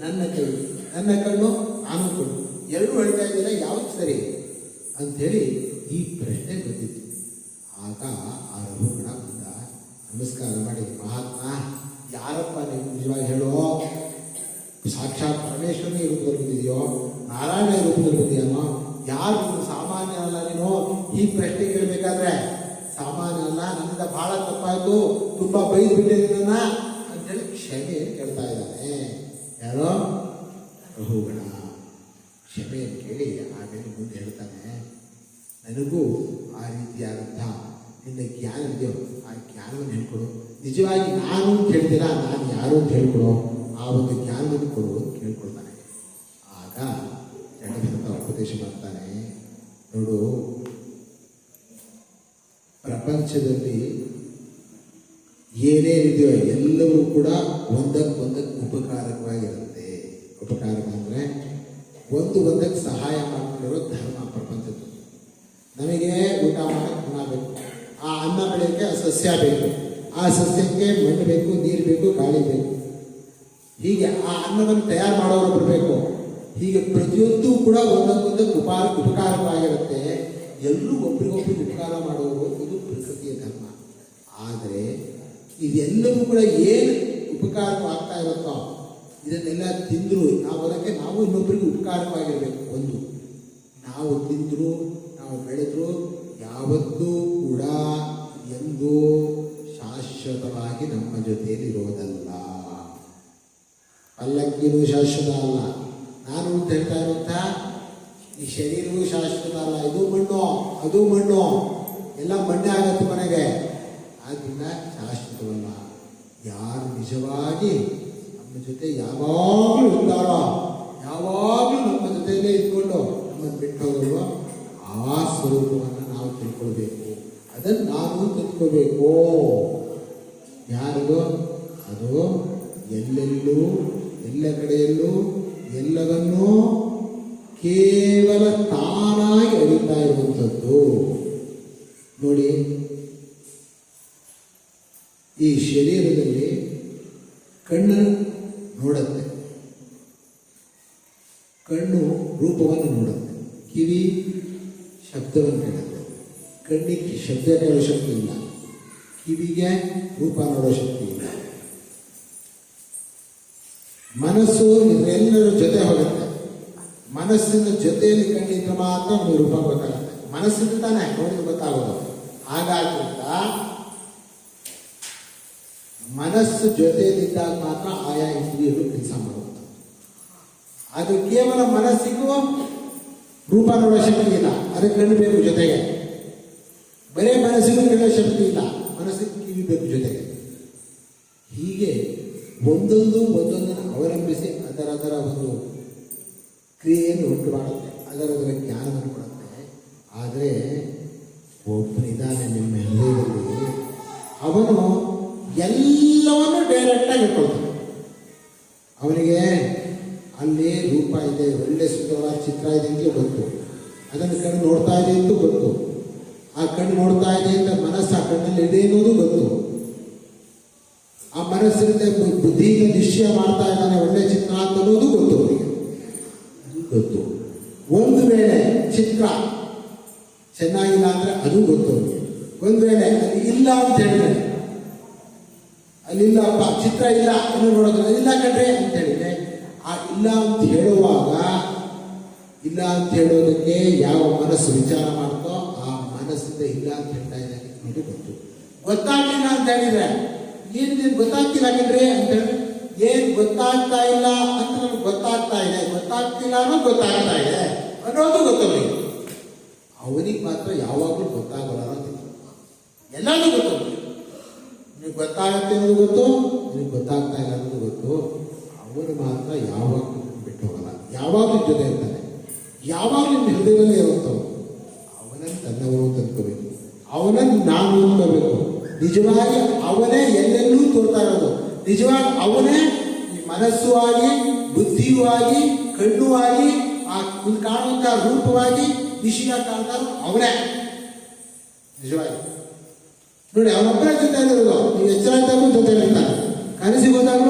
ನನ್ನ ಕೈ, ನನ್ನ ಕಣ್ಣು, ನಾನು ಕಣ್ಣು, ಎರಡೂ ಹೇಳ್ತಾ ಇದ್ದೀರ, ಯಾವ್ದು ಸರಿ ಅಂಥೇಳಿ ಈ ಪ್ರಶ್ನೆ ಬಂದಿತ್ತು. ಆಗ ಆ ರಘುಗಣ ಬಂದ, ನಮಸ್ಕಾರ ಮಾಡಿ, ಮಹಾತ್ಮ ಯಾರಪ್ಪ ನೀವು ನಿಜವಾಗಿ ಹೇಳೋ? ಸಾಕ್ಷಾತ್ ಪರಮೇಶ್ವರನೇ ರೂಪದಲ್ಲಿ ಬಂದಿದೆಯೋ, ನಾರಾಯಣ ರೂಪದಲ್ಲಿ ಬಂದಿಯಾನೋ? ಯಾರು ನೀನು? ಸಾಮಾನ್ಯ ಅಲ್ಲ ನೀನು. ಈ ಪ್ರಶ್ನೆ ಕೇಳಬೇಕಾದ್ರೆ ಸಾಮಾನ್ಯ ಅಲ್ಲ, ನನ್ನಿಂದ ಬಹಳ ತಪ್ಪಾಯ್ತು, ತುಂಬಾ ಬೈದು ಬಿಟ್ಟಿದ್ದೀನ ಅಂತೇಳಿ ಕ್ಷಮೆ ಕೇಳ್ತಾ ಇದ್ದಾನೆ. ಯಾರೋ? ರಘುಗಣ ಕ್ಷಮೆಯನ್ನು ಕೇಳಿ ಆಮೇಲೆ ಮುಂದೆ ಹೇಳ್ತಾನೆ, ನನಗೂ ಆ ರೀತಿಯಾದಂಥ ನಿನ್ನ ಜ್ಞಾನ ಇದೆಯೋ, ಆ ಜ್ಞಾನವನ್ನು ಹೇಳ್ಕೊಡು. ನಿಜವಾಗಿ ನಾನು ಅಂತ ಹೇಳ್ತೀರಾ, ನಾನು ಯಾರು ಅಂತ ಹೇಳ್ಕೊಡು, ಆ ಒಂದು ಜ್ಞಾನವನ್ನು ಕೊಡು ಅಂತ ಕೇಳ್ಕೊಳ್ತಾನೆ. ಆಗ ಜಡಭರತ ಉಪದೇಶ ಮಾಡ್ತಾನೆ, ನೋಡು, ಪ್ರಪಂಚದಲ್ಲಿ ಏನೇನಿದೆಯೋ ಎಲ್ಲವೂ ಕೂಡ ಒಂದಕ್ಕೆ ಉಪಕಾರಕವಾಗಿರುತ್ತೆ. ಉಪಕಾರ ಅಂದರೆ ಒಂದಕ್ಕೆ ಸಹಾಯ ಮಾಡ್ಕೊಂಡಿರೋ ಧರ್ಮ ಪ್ರಪಂಚದಲ್ಲಿ. ನಮಗೆ ಊಟ ಮಾಡೋಕ್ಕೆ ಅನ್ನ ಬೇಕು, ಆ ಅನ್ನ ಬೆಳೆಯೋಕ್ಕೆ ಸಸ್ಯ ಬೇಕು, ಆ ಸಸ್ಯಕ್ಕೆ ಮಣ್ಣು ಬೇಕು, ನೀರು ಬೇಕು, ಗಾಳಿ ಬೇಕು. ಹೀಗೆ ಆ ಅನ್ನವನ್ನು ತಯಾರು ಮಾಡೋರು ಬರಬೇಕು. ಹೀಗೆ ಪ್ರತಿಯೊಂದು ಕೂಡ ಒಂದಕ್ಕೊಂದಕ್ಕೆ ಉಪಕಾರವಾಗಿರುತ್ತೆ. ಎಲ್ಲರೂ ಒಬ್ರಿಗೊಬ್ರಿಗೆ ಉಪಕಾರ ಮಾಡೋರು, ಇದು ಪ್ರಕೃತಿಯ ಧರ್ಮ. ಆದರೆ ಇದೆಲ್ಲವೂ ಕೂಡ ಏನು ಉಪಕಾರವಾಗ್ತಾ ಇರುತ್ತೋ ಇದನ್ನೆಲ್ಲ ತಿಂದರೂ ನಾವು ಅದಕ್ಕೆ ನಾವು ಇನ್ನೊಬ್ಬರಿಗೆ ಉಪಕಾರವಾಗಿರಬೇಕು. ಒಂದು, ನಾವು ತಿಂದರೂ ನಾವು ಬೆಳೆದರೂ ಯಾವತ್ತೂ ಕೂಡ ಎಂದೂ ಶಾಶ್ವತವಾಗಿ ನಮ್ಮ ಜೊತೆಯಲ್ಲಿ ಇರೋದಲ್ಲ. ಪಲ್ಲಕ್ಕಿನೂ ಶಾಶ್ವತ ಅಲ್ಲ, ನಾನು ಅಂತ ಹೇಳ್ತಾ ಇರುವಂಥ ಈ ಶರೀರವೂ ಶಾಶ್ವತ ಅಲ್ಲ. ಇದು ಮಣ್ಣು, ಅದು ಮಣ್ಣು, ಎಲ್ಲ ಮಣ್ಣೆ ಆಗತ್ತೆ ಮನೆಗೆ. ಆದ್ದರಿಂದ ಶಾಶ್ವತವಲ್ಲ. ಯಾರು ನಿಜವಾಗಿ ನಮ್ಮ ಜೊತೆ ಯಾವಾಗಲೂ ಇರ್ತಾರೋ, ಯಾವಾಗಲೂ ನಮ್ಮ ಜೊತೆಯಲ್ಲೇ ಇದ್ಕೊಂಡು ನಮ್ಮನ್ನು ಬಿಟ್ಟು ಹೋಗಲ್ವೋ, ಆ ಸ್ವರೂಪವನ್ನು ನಾವು ತಿಳ್ಕೊಳ್ಬೇಕು. ಅದನ್ನು ನಾವು ತಿಳ್ಕೋಬೇಕು. ಯಾರಿಗೂ ಅದು ಎಲ್ಲೆಲ್ಲೂ ಎಲ್ಲ ಕಡೆಯಲ್ಲೂ ಎಲ್ಲವನ್ನೂ ಕೇವಲ ತಾನಾಗಿ ಅರಿತಾ ಇರುವಂಥದ್ದು. ನೋಡಿ, ಈ ಶರೀರದಲ್ಲಿ ಕಣ್ಣು ನೋಡುತ್ತೆ, ಕಣ್ಣು ರೂಪವನ್ನು ನೋಡುತ್ತೆ, ಕಿವಿ ಶಬ್ದವನ್ನು ಕೇಳುತ್ತೆ. ಕಣ್ಣಿಗೆ ಶಬ್ದ ಕೇಳೋ ಶಕ್ತಿ ಇಲ್ಲ, ಕಿವಿಗೆ ರೂಪ ನೋಡೋ ಶಕ್ತಿ ಇಲ್ಲ. ಮನಸ್ಸು ಇದೆಲ್ಲರ ಜೊತೆ ಹೋಗುತ್ತೆ. ಮನಸ್ಸಿನ ಜೊತೆಯಲ್ಲಿ ಕಣ್ಣಿದ್ರೆ ಮಾತ್ರ ಒಂದು ರೂಪ ಗೊತ್ತಾಗುತ್ತೆ. ಮನಸ್ಸಿಂದ ತಾನೇ ನೋಡಿದ್ರೆ ಗೊತ್ತಾಗೋದು. ಹಾಗಾಗಿಂದ ಮನಸ್ಸು ಜೊತೆಯಲ್ಲಿದ್ದಾಗ ಮಾತ್ರ ಆಯಾ ಇಂದ್ರಿಯಗಳು ಕೆಲಸ ಮಾಡುತ್ತೆ. ಅದು ಕೇವಲ ಮನಸ್ಸಿಗೂ ರೂಪ ನೋಡೋ ಶಕ್ತಿ ಇಲ್ಲ, ಅದಕ್ಕೆ ಕಣ್ಣು ಬೇಕು ಜೊತೆಗೆ. ಬರೇ ಮನಸ್ಸಿಗೂ ಕೇಳೋ ಶಕ್ತಿ ಇಲ್ಲ, ಮನಸ್ಸಿಗೆ ಕಿವಿ ಬೇಕು ಜೊತೆಗೆ. ಹೀಗೆ ಒಂದೊಂದನ್ನು ಅವಲಂಬಿಸಿ ಅದರ ಒಂದು ಕ್ರಿಯೆಯನ್ನು ಉಂಟು ಮಾಡುತ್ತೆ, ಅದರ ಜ್ಞಾನವನ್ನು ಕೊಡುತ್ತೆ. ಆದರೆ ಒಬ್ಬನಿದ್ದಾನೆ ನಿಮ್ಮ ಹೃದಯದಲ್ಲಿ, ಅವನು ಎಲ್ಲವನ್ನು ಡೈರೆಕ್ಟಾಗಿ ಇಟ್ಕೊಳ್ತಾನೆ. ಅವನಿಗೆ ಅಲ್ಲಿ ರೂಪ ಇದೆ, ಒಳ್ಳೆ ಸುಂದರವಾದ ಚಿತ್ರ ಇದೆ ಅಂತ ಗೊತ್ತು, ಅದನ್ನು ಕಣ್ಣು ನೋಡ್ತಾ ಇದೆ ಅಂತ ಗೊತ್ತು. ಆ ಕಣ್ಣು ನೋಡ್ತಾ ಇದೆ ಅಂತ ಮನಸ್ಸು ಆ ಕಣ್ಣಲ್ಲಿ ಇದೆ ಅನ್ನೋದು ಗೊತ್ತು. ಆ ಮನಸ್ಸಿನಿಂದ ಬುದ್ಧಿಯಿಂದ ನಿಶ್ಚಯ ಮಾಡ್ತಾ ಇದ್ದಾನೆ ಒಳ್ಳೆ ಚಿತ್ರ ಅಂತ ಅನ್ನೋದು ಗೊತ್ತು ಅವರಿಗೆ, ಗೊತ್ತು. ಒಂದು ವೇಳೆ ಚಿತ್ರ ಚೆನ್ನಾಗಿಲ್ಲ ಅಂದ್ರೆ ಅದು ಗೊತ್ತು ಅವರಿಗೆ. ಒಂದು ವೇಳೆ ಅಲ್ಲಿ ಇಲ್ಲ ಅಂತ ಹೇಳಿದ್ರೆ, ಅಲ್ಲಿಲ್ಲಪ್ಪ ಚಿತ್ರ ಇಲ್ಲ ಇನ್ನು ನೋಡೋದು ಇಲ್ಲ ಕಣ್ರೆ ಅಂತ ಹೇಳಿದ್ರೆ, ಆ ಇಲ್ಲ ಅಂತ ಹೇಳುವಾಗ ಇಲ್ಲ ಅಂತ ಹೇಳೋದಕ್ಕೆ ಯಾವ ಮನಸ್ಸು ವಿಚಾರ ಮಾಡ್ತೋ ಆ ಮನಸ್ಸಿಂದ ಇಲ್ಲ ಅಂತ ಹೇಳ್ತಾ ಇದ್ದಾನೆ ಇದು ಗೊತ್ತು. ಗೊತ್ತಾಗ್ಲಿಲ್ಲ ಅಂತ ಹೇಳಿದ್ರೆ ಏನು ಗೊತ್ತಾಗ್ತಿಲ್ಲ ಕಣ್ರಿ ಅಂತ ಹೇಳಿದ್ರೆ, ಏನ್ ಗೊತ್ತಾಗ್ತಾ ಇಲ್ಲ ಅಂತ ನಮ್ಗೆ ಗೊತ್ತಾಗ್ತಾ ಇದೆ, ಗೊತ್ತಾಗ್ತಿಲ್ಲ ಅನ್ನೋದು ಗೊತ್ತಾಗ್ತಾ ಇದೆ ಅನ್ನೋದು ಗೊತ್ತವನಿಗೆ. ಅವನಿಗೆ ಮಾತ್ರ ಯಾವಾಗಲೂ ಗೊತ್ತಾಗಲ್ಲ ಅನ್ನೋದು ಎಲ್ಲಾನು ಗೊತ್ತು. ನಿನಗೆ ಗೊತ್ತಾಗತ್ತೆ ಅನ್ನೋದು ಗೊತ್ತು, ನಿನಗೆ ಗೊತ್ತಾಗ್ತಾ ಇಲ್ಲ ಅನ್ನೋದು ಗೊತ್ತು. ಅವನು ಮಾತ್ರ ಯಾವಾಗಲೂ ಬಿಟ್ಟು ಹೋಗಲ್ಲ, ಯಾವಾಗಲೂ ಜೊತೆ ಇರ್ತಾನೆ, ಯಾವಾಗಲೂ ನಿಮ್ಮ ಹೃದಯದಲ್ಲೇ ಇರುತ್ತವ. ಅವನನ್ನು ತನ್ನವರು ಅಂತ ಅಂದ್ಕೋಬೇಕು, ಅವನನ್ನು ನಾನು ಅಂದ್ಕೋಬೇಕು. ನಿಜವಾಗಿ ಅವನೇ ಎಲ್ಲೆಲ್ಲೂ ತೋರ್ತಾ ಇರೋದು, ನಿಜವಾಗಿ ಅವನೇ ಮನಸ್ಸು ಆಗಿ ಬುದ್ಧಿಯೂ ಆಗಿ ಕಣ್ಣು ಆಗಿ ಆ ಕಾಣುವಂತಹ ರೂಪವಾಗಿ ವಿಷಯ ಕಾಣ್ತಾ ಅವನೇ ನಿಜವಾಗಿ. ನೋಡಿ ಅವನೊಬ್ಬರ ಜೊತೆ ಇರೋದು, ನೀವು ಎಚ್ಚರ ಆಯ್ತಾಗೂ ಜೊತೆ ಇರ್ತಾನೆ, ಕನಸಿಗೆ ಹೋದಾಗೂ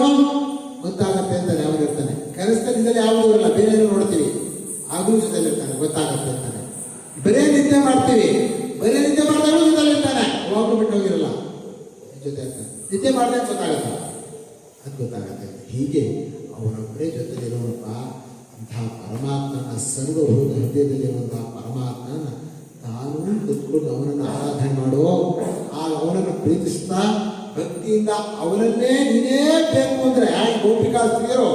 ಗೊತ್ತಾಗತ್ತೆ ಅಂತಾನೆ ಅವನಿರ್ತಾನೆ. ಕನಸಿನಲ್ಲಿ ಯಾವುದೂ ಇರಲ್ಲ, ಬೇರೆ ಏನೋ ನೋಡ್ತೀವಿ ಆಗಲೂ ಜೊತೆಲಿ ಇರ್ತಾನೆ, ಗೊತ್ತಾಗತ್ತೆ ಅಂತಾನೆ. ಬರೇ ನಿದ್ದೆ ಮಾಡ್ತೀವಿ, ಬರೇ ನಿದ್ದೆ ಮಾಡಿದಾಗೂ ಜೊತೆಲಿ ಇರ್ತಾನೆ, ಅವಾಗಲೂ ಬಿಟ್ಟು ಹೋಗಿರಲ್ಲ, ಜೊತೆ ಇರ್ತಾನೆ. ನಿದ್ದೆ ಮಾಡಿದ್ರೆ ಗೊತ್ತಾಗತ್ತ, ಅದು ಗೊತ್ತಾಗತ್ತೆ. ಹೀಗೆ ಅವನೊಬ್ಬರೇ ಜೊತೆಲಿರುವಪ್ಪ ಅಂತಹ ಪರಮಾತ್ಮನ ಸರ್ವಭೂತ ಹೃದಯದಲ್ಲಿರುವಂತಹ ಪರಮಾತ್ಮನ ತಾನೂ ಕುತ್ಕೊಂಡು ಅವನನ್ನು ಆರಾಧನೆ ಮಾಡೋ, ಅವನನ್ನು ಪ್ರೀತಿಸ್ತಾ ಭಕ್ತಿಯಿಂದ ಅವನನ್ನೇ ನೀನೇ ಬೇಕು ಅಂದ್ರೆ ಗೋಪಿಕಾ ಸ್ತ್ರೀಯರು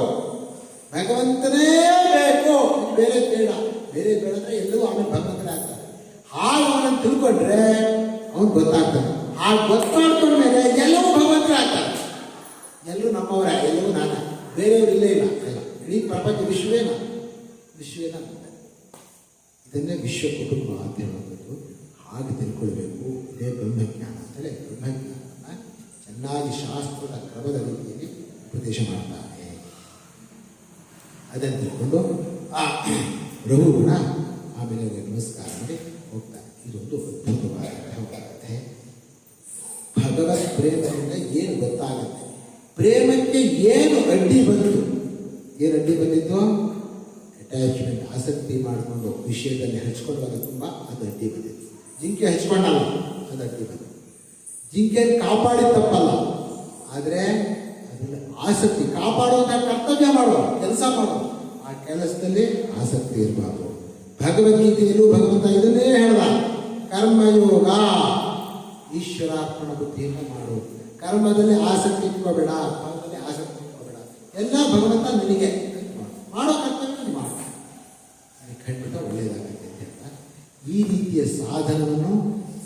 ಭಗವಂತನೇ ಬೇಕು, ಬೇರೆ ಬೇಡ, ಬೇರೆ ಬೇಡ ಅಂದ್ರೆ ಎಲ್ಲವೂ ಆಮೇಲೆ ಭಗವಂತನೇ ಆಗ್ತಾರೆ. ಹಾಗೆ ಅವನನ್ನು ತಿಳ್ಕೊಂಡ್ರೆ ಅವನು ಗೊತ್ತಾಗ್ತಾನೆ. ಆ ಗೊತ್ತಾಡ್ಕೊಂಡ್ಮೇಲೆ ಎಲ್ಲವೂ ಭಗವಂತನೇ ಆಗ್ತಾರೆ. ಎಲ್ಲರೂ ನಮ್ಮವರ, ಎಲ್ಲವೂ ನಾನ, ಬೇರೆಯವರು ಇಲ್ಲೇ ಇಲ್ಲ, ಇಲ್ಲ ಇಡೀ ಪ್ರಪಂಚ ವಿಶ್ವೇನ ಇದನ್ನೇ ವಿಶ್ವ ಕುಟುಂಬ ಅಂತ ಹೇಳಬೇಕು. ಹಾಗೆ ತಿಳ್ಕೊಳ್ಬೇಕು. ಇದೇ ಬ್ರಹ್ಮಜ್ಞಾನ ಅಂತೇಳಿ ಬ್ರಹ್ಮಜ್ಞಾನವನ್ನು ಚೆನ್ನಾಗಿ ಶಾಸ್ತ್ರದ ಕ್ರಮದ ರೀತಿಯಲ್ಲಿ ಉಪದೇಶ ಮಾಡ್ತಾನೆ. ಅದನ್ನು ತಿಳ್ಕೊಂಡು ಆ ರಘುಗುಣ ಆಮೇಲೆ ನಮಸ್ಕಾರ ಮಾಡಿ ಹೋಗ್ತಾನೆ. ಇದೊಂದು ಅದ್ಭುತವಾದ ಕಥೆ. ಭಗವತ್ ಪ್ರೇಮದಿಂದ ಏನು ಗೊತ್ತಾಗುತ್ತೆ, ಪ್ರೇಮಕ್ಕೆ ಏನು ಅಡ್ಡಿ ಬಂತು, ಏನು ಅಡ್ಡಿ ಬಂದಿತ್ತು? ಅಟ್ಯಾಚ್ಮೆಂಟ್, ಆಸಕ್ತಿ ಮಾಡಿಕೊಂಡು ವಿಷಯದಲ್ಲಿ ಹಚ್ಕೊಂಡಾಗ ತುಂಬ ಅದು ಅಡ್ಡಿ ಬಂದಿತ್ತು. ಜಿಂಕೆ ಹಚ್ಕೊಂಡಲ್ಲ, ಅದು ಅಡ್ಡಿ ಬಂದಿತ್ತು. ಜಿಂಕೆ ಕಾಪಾಡಿ ತಪ್ಪಲ್ಲ, ಆದರೆ ಅದರಲ್ಲಿ ಆಸಕ್ತಿ, ಕಾಪಾಡುವಂಥ ಕರ್ತವ್ಯ ಮಾಡುವ ಕೆಲಸ ಮಾಡುವ, ಆ ಕೆಲಸದಲ್ಲಿ ಆಸಕ್ತಿ ಇರಬಾರ್ದು. ಭಗವದ್ಗೀತೆಯಲ್ಲೂ ಭಗವಂತ ಇದನ್ನೇ ಹೇಳ್ದ, ಕರ್ಮಯೋಗ ಈಶ್ವರಾರ್ಪಣ ಬುದ್ಧಿಯಿಂದ ಮಾಡು. ಕರ್ಮದಲ್ಲಿ ಆಸಕ್ತಿ ಇಟ್ಕೋಬೇಡ, ಕರ್ಮದಲ್ಲಿ ಆಸಕ್ತಿ ಇಟ್ಕೋಬೇಡ, ಎಲ್ಲ ಭಗವಂತ ನಿನಗೆ ಮಾಡೋ ಕರ್ತವ್ಯ ಮಾಡು, ಖಂಡಿತ ಒಳ್ಳೆಯದಾಗುತ್ತೆ ಅಂತ ಹೇಳ್ತಾ ಈ ರೀತಿಯ ಸಾಧನವನ್ನು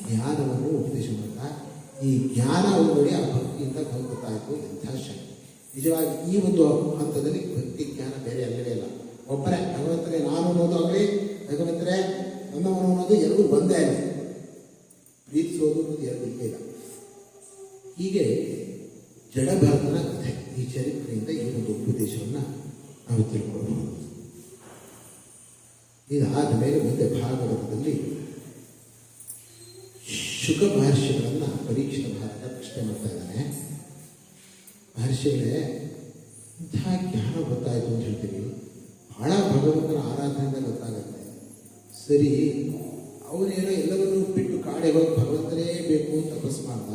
ಜ್ಞಾನವನ್ನು ಉಪದೇಶ ಮಾಡ್ತಾ, ಈ ಜ್ಞಾನವನ್ನು ನೋಡಿ ಆ ಭಕ್ತಿಯಿಂದ ಗೊತ್ತಾಯಿತು ಎಂಥ ಶಕ್ತಿ. ನಿಜವಾಗಿ ಈ ಒಂದು ಹಂತದಲ್ಲಿ ಭಕ್ತಿ ಜ್ಞಾನ ಬೇರೆ ಅಲ್ಲವೇ ಇಲ್ಲ, ಒಬ್ಬರೇ ಭಗವಂತನೇ ನಾನು ಅನ್ನೋದು ಆಗಲಿ, ಭಗವಂತನೇ ನನ್ನವನು ಅನ್ನೋದು ಎರಡೂ ಒಂದೇ ಆಗಲಿ, ಪ್ರೀತಿಸೋದು ಅನ್ನೋದು ಎರಡು ಇಲ್ಲೇ ಇಲ್ಲ. ಹೀಗೆ ಜಡಭರತನ ಕಥೆ, ಈ ಚರಿತ್ರೆಯಿಂದ ಈ ಒಂದು ಉಪದೇಶವನ್ನು ನಾವು ತಿಳ್ಕೊಳ್ಬಹುದು. ಇದಾದ ಮೇಲೆ ಮುಂದೆ ಭಾಗವತದಲ್ಲಿ ಶುಕ ಮಹರ್ಷಿಗಳನ್ನು ಪರೀಕ್ಷಿತ ಭಾರತ ಪ್ರಶ್ನೆ ಮಾಡ್ತಾ ಇದ್ದಾನೆ. ಮಹರ್ಷಿಗಳೇ, ಇಂತಹ ಜ್ಞಾನ ಗೊತ್ತಾಯಿತು ಅಂತ ಹೇಳ್ತೀವಿ, ಬಹಳ ಭಗವಂತನ ಆರಾಧನೆಯಿಂದ ಗೊತ್ತಾಗುತ್ತೆ. ಸರಿ, ಅವನೇನೋ ಎಲ್ಲವನ್ನೂ ಬಿಟ್ಟು ಕಾಡೆ ಹೋಗಿ ಭಗವಂತನೇ ಬೇಕು ಅಂತ ತಪಸ್ ಮಾಡ್ದ,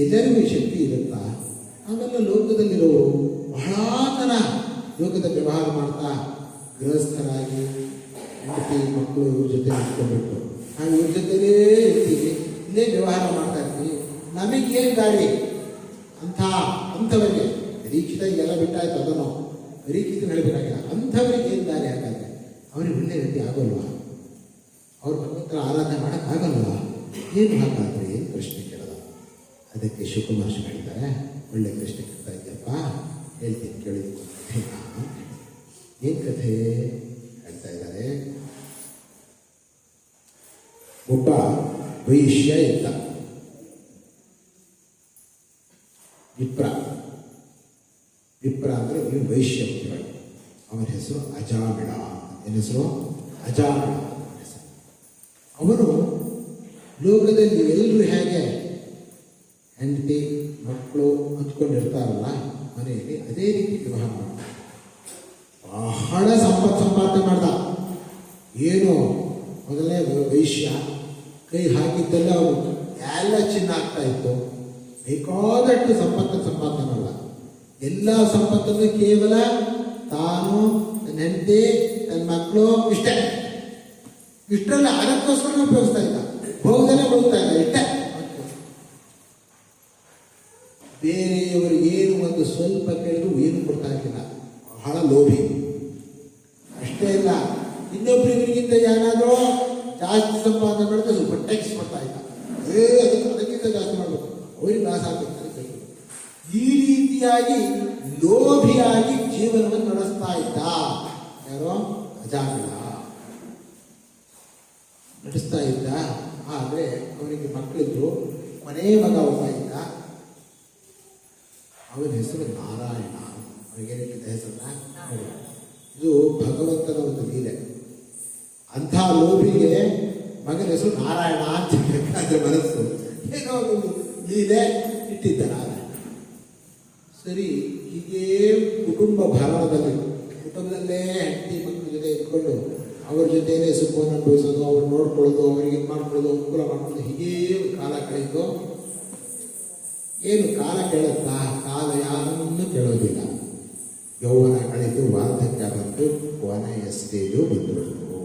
ಎಲ್ಲರಿಗೂ ಈ ಶಕ್ತಿ ಇರುತ್ತಾ? ಆಮೇಲೆ ಲೋಕದಲ್ಲಿರೋರು ಬಹಳ ಜನ ಲೋಕದ ವ್ಯವಹಾರ ಮಾಡ್ತಾ ಗೃಹಸ್ಥರಾಗಿ ಹೆಂಡತಿ ಮಕ್ಕಳು ಇವ್ರ ಜೊತೆ ಇಟ್ಕೊಂಡ್ಬಿಟ್ಟು ನಾವು ಇವ್ರ ಜೊತೆಲೇ ಇರ್ತೀವಿ, ಇಲ್ಲೇ ವ್ಯವಹಾರ ಮಾಡ್ತಾ ಇರ್ತೀವಿ, ನಮಗೇನು ದಾರಿ ಅಂಥವರಿಗೆ ಪರೀಕ್ಷಿತ ಎಲ್ಲ ಬಿಟ್ಟಾಯ್ತು, ಅದನ್ನು ಪರೀಕ್ಷಿತ ಹೇಳಬೇಕಾಗಿಲ್ಲ, ಅಂಥವ್ರಿಗೆ ಏನು ದಾರಿ ಹಾಗಾದ್ರೆ? ಅವ್ರಿಗೆ ಒಳ್ಳೆ ರೀತಿ ಆಗೋಲ್ವಾ? ಅವ್ರು ಭಗವಂತನ ಆರಾಧನೆ ಮಾಡೋಕ್ಕಾಗಲ್ವಾ? ಏನು ಹಾಗಾದ್ರೆ ಏನು ಪ್ರಶ್ನೆ ಕೇಳೋದು? ಅದಕ್ಕೆ ಶಿವಕುಮಾರ್ ಹೇಳಿದ್ದಾರೆ, ಒಳ್ಳೆ ಪ್ರಶ್ನೆ ಕೇಳ್ತಾ ಇದ್ದಪ್ಪ, ಹೇಳ್ತೀನಿ ಕೇಳಿದ್ದು ಏನು ಕಥೆ ಹೇಳ್ತಾ ಇದ್ದಾರೆ. ಒಬ್ಬ ವೈಶ್ಯ ಇದ್ದ, ವಿಪ್ರ ಅಂದರೆ ವೈಶ್ಯ ಮುಖ್ಯವಾಗಿ. ಅವನ ಹೆಸರು ಅಜಾಮಿಳ. ಏನ ಹೆಸರು? ಅಜಾಮಿಳ. ಅವನು ಲೋಕದಲ್ಲಿ ಎಲ್ಲರೂ ಹೇಗೆ ಹೆಂಡತಿ ಮಕ್ಕಳು ಅಂದ್ಕೊಂಡಿರ್ತಾರಲ್ಲ ಮನೆಯಲ್ಲಿ, ಅದೇ ರೀತಿ ವಿವಾಹ ಮಾಡ್ದ. ಬಹಳ ಸಂಪಾದನೆ ಮಾಡ್ದ. ಏನು ಮೊದಲನೇ ವೈಶ್ಯ, ಕೈ ಹಾಕಿದ್ದೆಲ್ಲ ಅವನು ಎಲ್ಲ ಚಿನ್ನ ಆಗ್ತಾ ಇತ್ತು. ಬೇಕಾದಷ್ಟು ಸಂಪಾದನೆ ಮಾಡ್ದ. ಎಲ್ಲ ಸಂಪತ್ತನ್ನು ಕೇವಲ ತಾನು, ನನ್ನ ಹೆಂಡತಿ, ನನ್ನ ಮಕ್ಕಳು ಇಷ್ಟರಲ್ಲ ಅದಕ್ಕೋಸ್ಕರ ಉಪಯೋಗಿಸ್ತಾ ಇದ್ದ. ಭೋಗದಲ್ಲೇ ಬದುಕ್ತಾ ಇಲ್ಲ ಇಷ್ಟೇ. ಬೇರೆಯವರು ಏನು ಒಂದು ಸ್ವಲ್ಪ ಕೇಳಿದ್ರು ಏನು ಕೊಡ್ತಾ ಇರಲಿಲ್ಲ. ಬಹಳ ಲೋಭಿ. ಅಷ್ಟೇ ಇಲ್ಲ, ಇನ್ನೊಬ್ಬರಿಗಿಂತ ಏನಾದರೂ ಜಾಸ್ತಿ ಸಂಪಾದನೆ ಮಾಡಿದ್ರೆ ಸ್ವಲ್ಪ ಟ್ಯಾಕ್ಸ್ ಮಾಡ್ತಾ ಇದ್ದ. ಅದಕ್ಕಿಂತ ಜಾಸ್ತಿ ಮಾಡಬೇಕು, ಅವ್ರಿಗೆ ಲಾಸ್ ಆಗಬೇಕು. ಈ ರೀತಿಯಾಗಿ ಲೋಭಿಯಾಗಿ ಜೀವನವನ್ನು ನಡೆಸ್ತಾ ಇದ್ದ. ಯಾರೋ ಅಜಾಮಿಳ ನಡೆಸ್ತಾ ಇದ್ದ. ಆದರೆ ಅವನಿಗೆ ಮಕ್ಕಳಿದ್ರು. ಕೊನೆಯ ಮಗ ಒಬ್ಬ ಇದ್ದ. ಅವನ ಹೆಸರು ನಾರಾಯಣ. ಅವನಿಗೇನಿಟ್ಟಿದ್ದ ಹೆಸರನ್ನ ಇದು ಭಗವಂತನ ಒಂದು ಲೀಲೆ. ಅಂಥ ಲೋಭಿಗೆ ಮಗನ ಹೆಸರು ನಾರಾಯಣ ಅಂತ ಬೇಕಾದ್ರೆ ಮನಸ್ಸು ಏನೋ ಒಂದು ಲೀಲೆ ಇಟ್ಟಿದ್ದ ನಾರಾಯಣ. ಸರಿ, ಹೀಗೇ ಕುಟುಂಬ ಕುಟುಂಬದಲ್ಲೇ ಹೆಂಡತಿ ಮಕ್ಕಳ ಜೊತೆ ಇಟ್ಕೊಂಡು ಅವ್ರ ಜೊತೆನೇ ಸುಖವನ್ನು ಅನುಭವಿಸೋದು, ಅವ್ರು ನೋಡ್ಕೊಳ್ಳೋದು, ಅವ್ರಿಗೆ ಇದು ಮಾಡ್ಕೊಳ್ಳೋದು, ಅನುಕೂಲ ಮಾಡ್ಕೊಳ್ಳೋದು, ಹೀಗೇ ಕಾಲ ಕಳೆಯಿತು. ಏನು ಕಾಲ ಕೇಳುತ್ತಾ? ಕಾಲ ಯಾರನ್ನೂ ಕೇಳೋದಿಲ್ಲ. ಯೌವನ ಕಳೆದು ವಾರ್ಧಕ್ಯ ಬಂದು ಕೊನೆಯ ಸ್ಟೇಜು ಬಂದುಬಿಟ್ಟು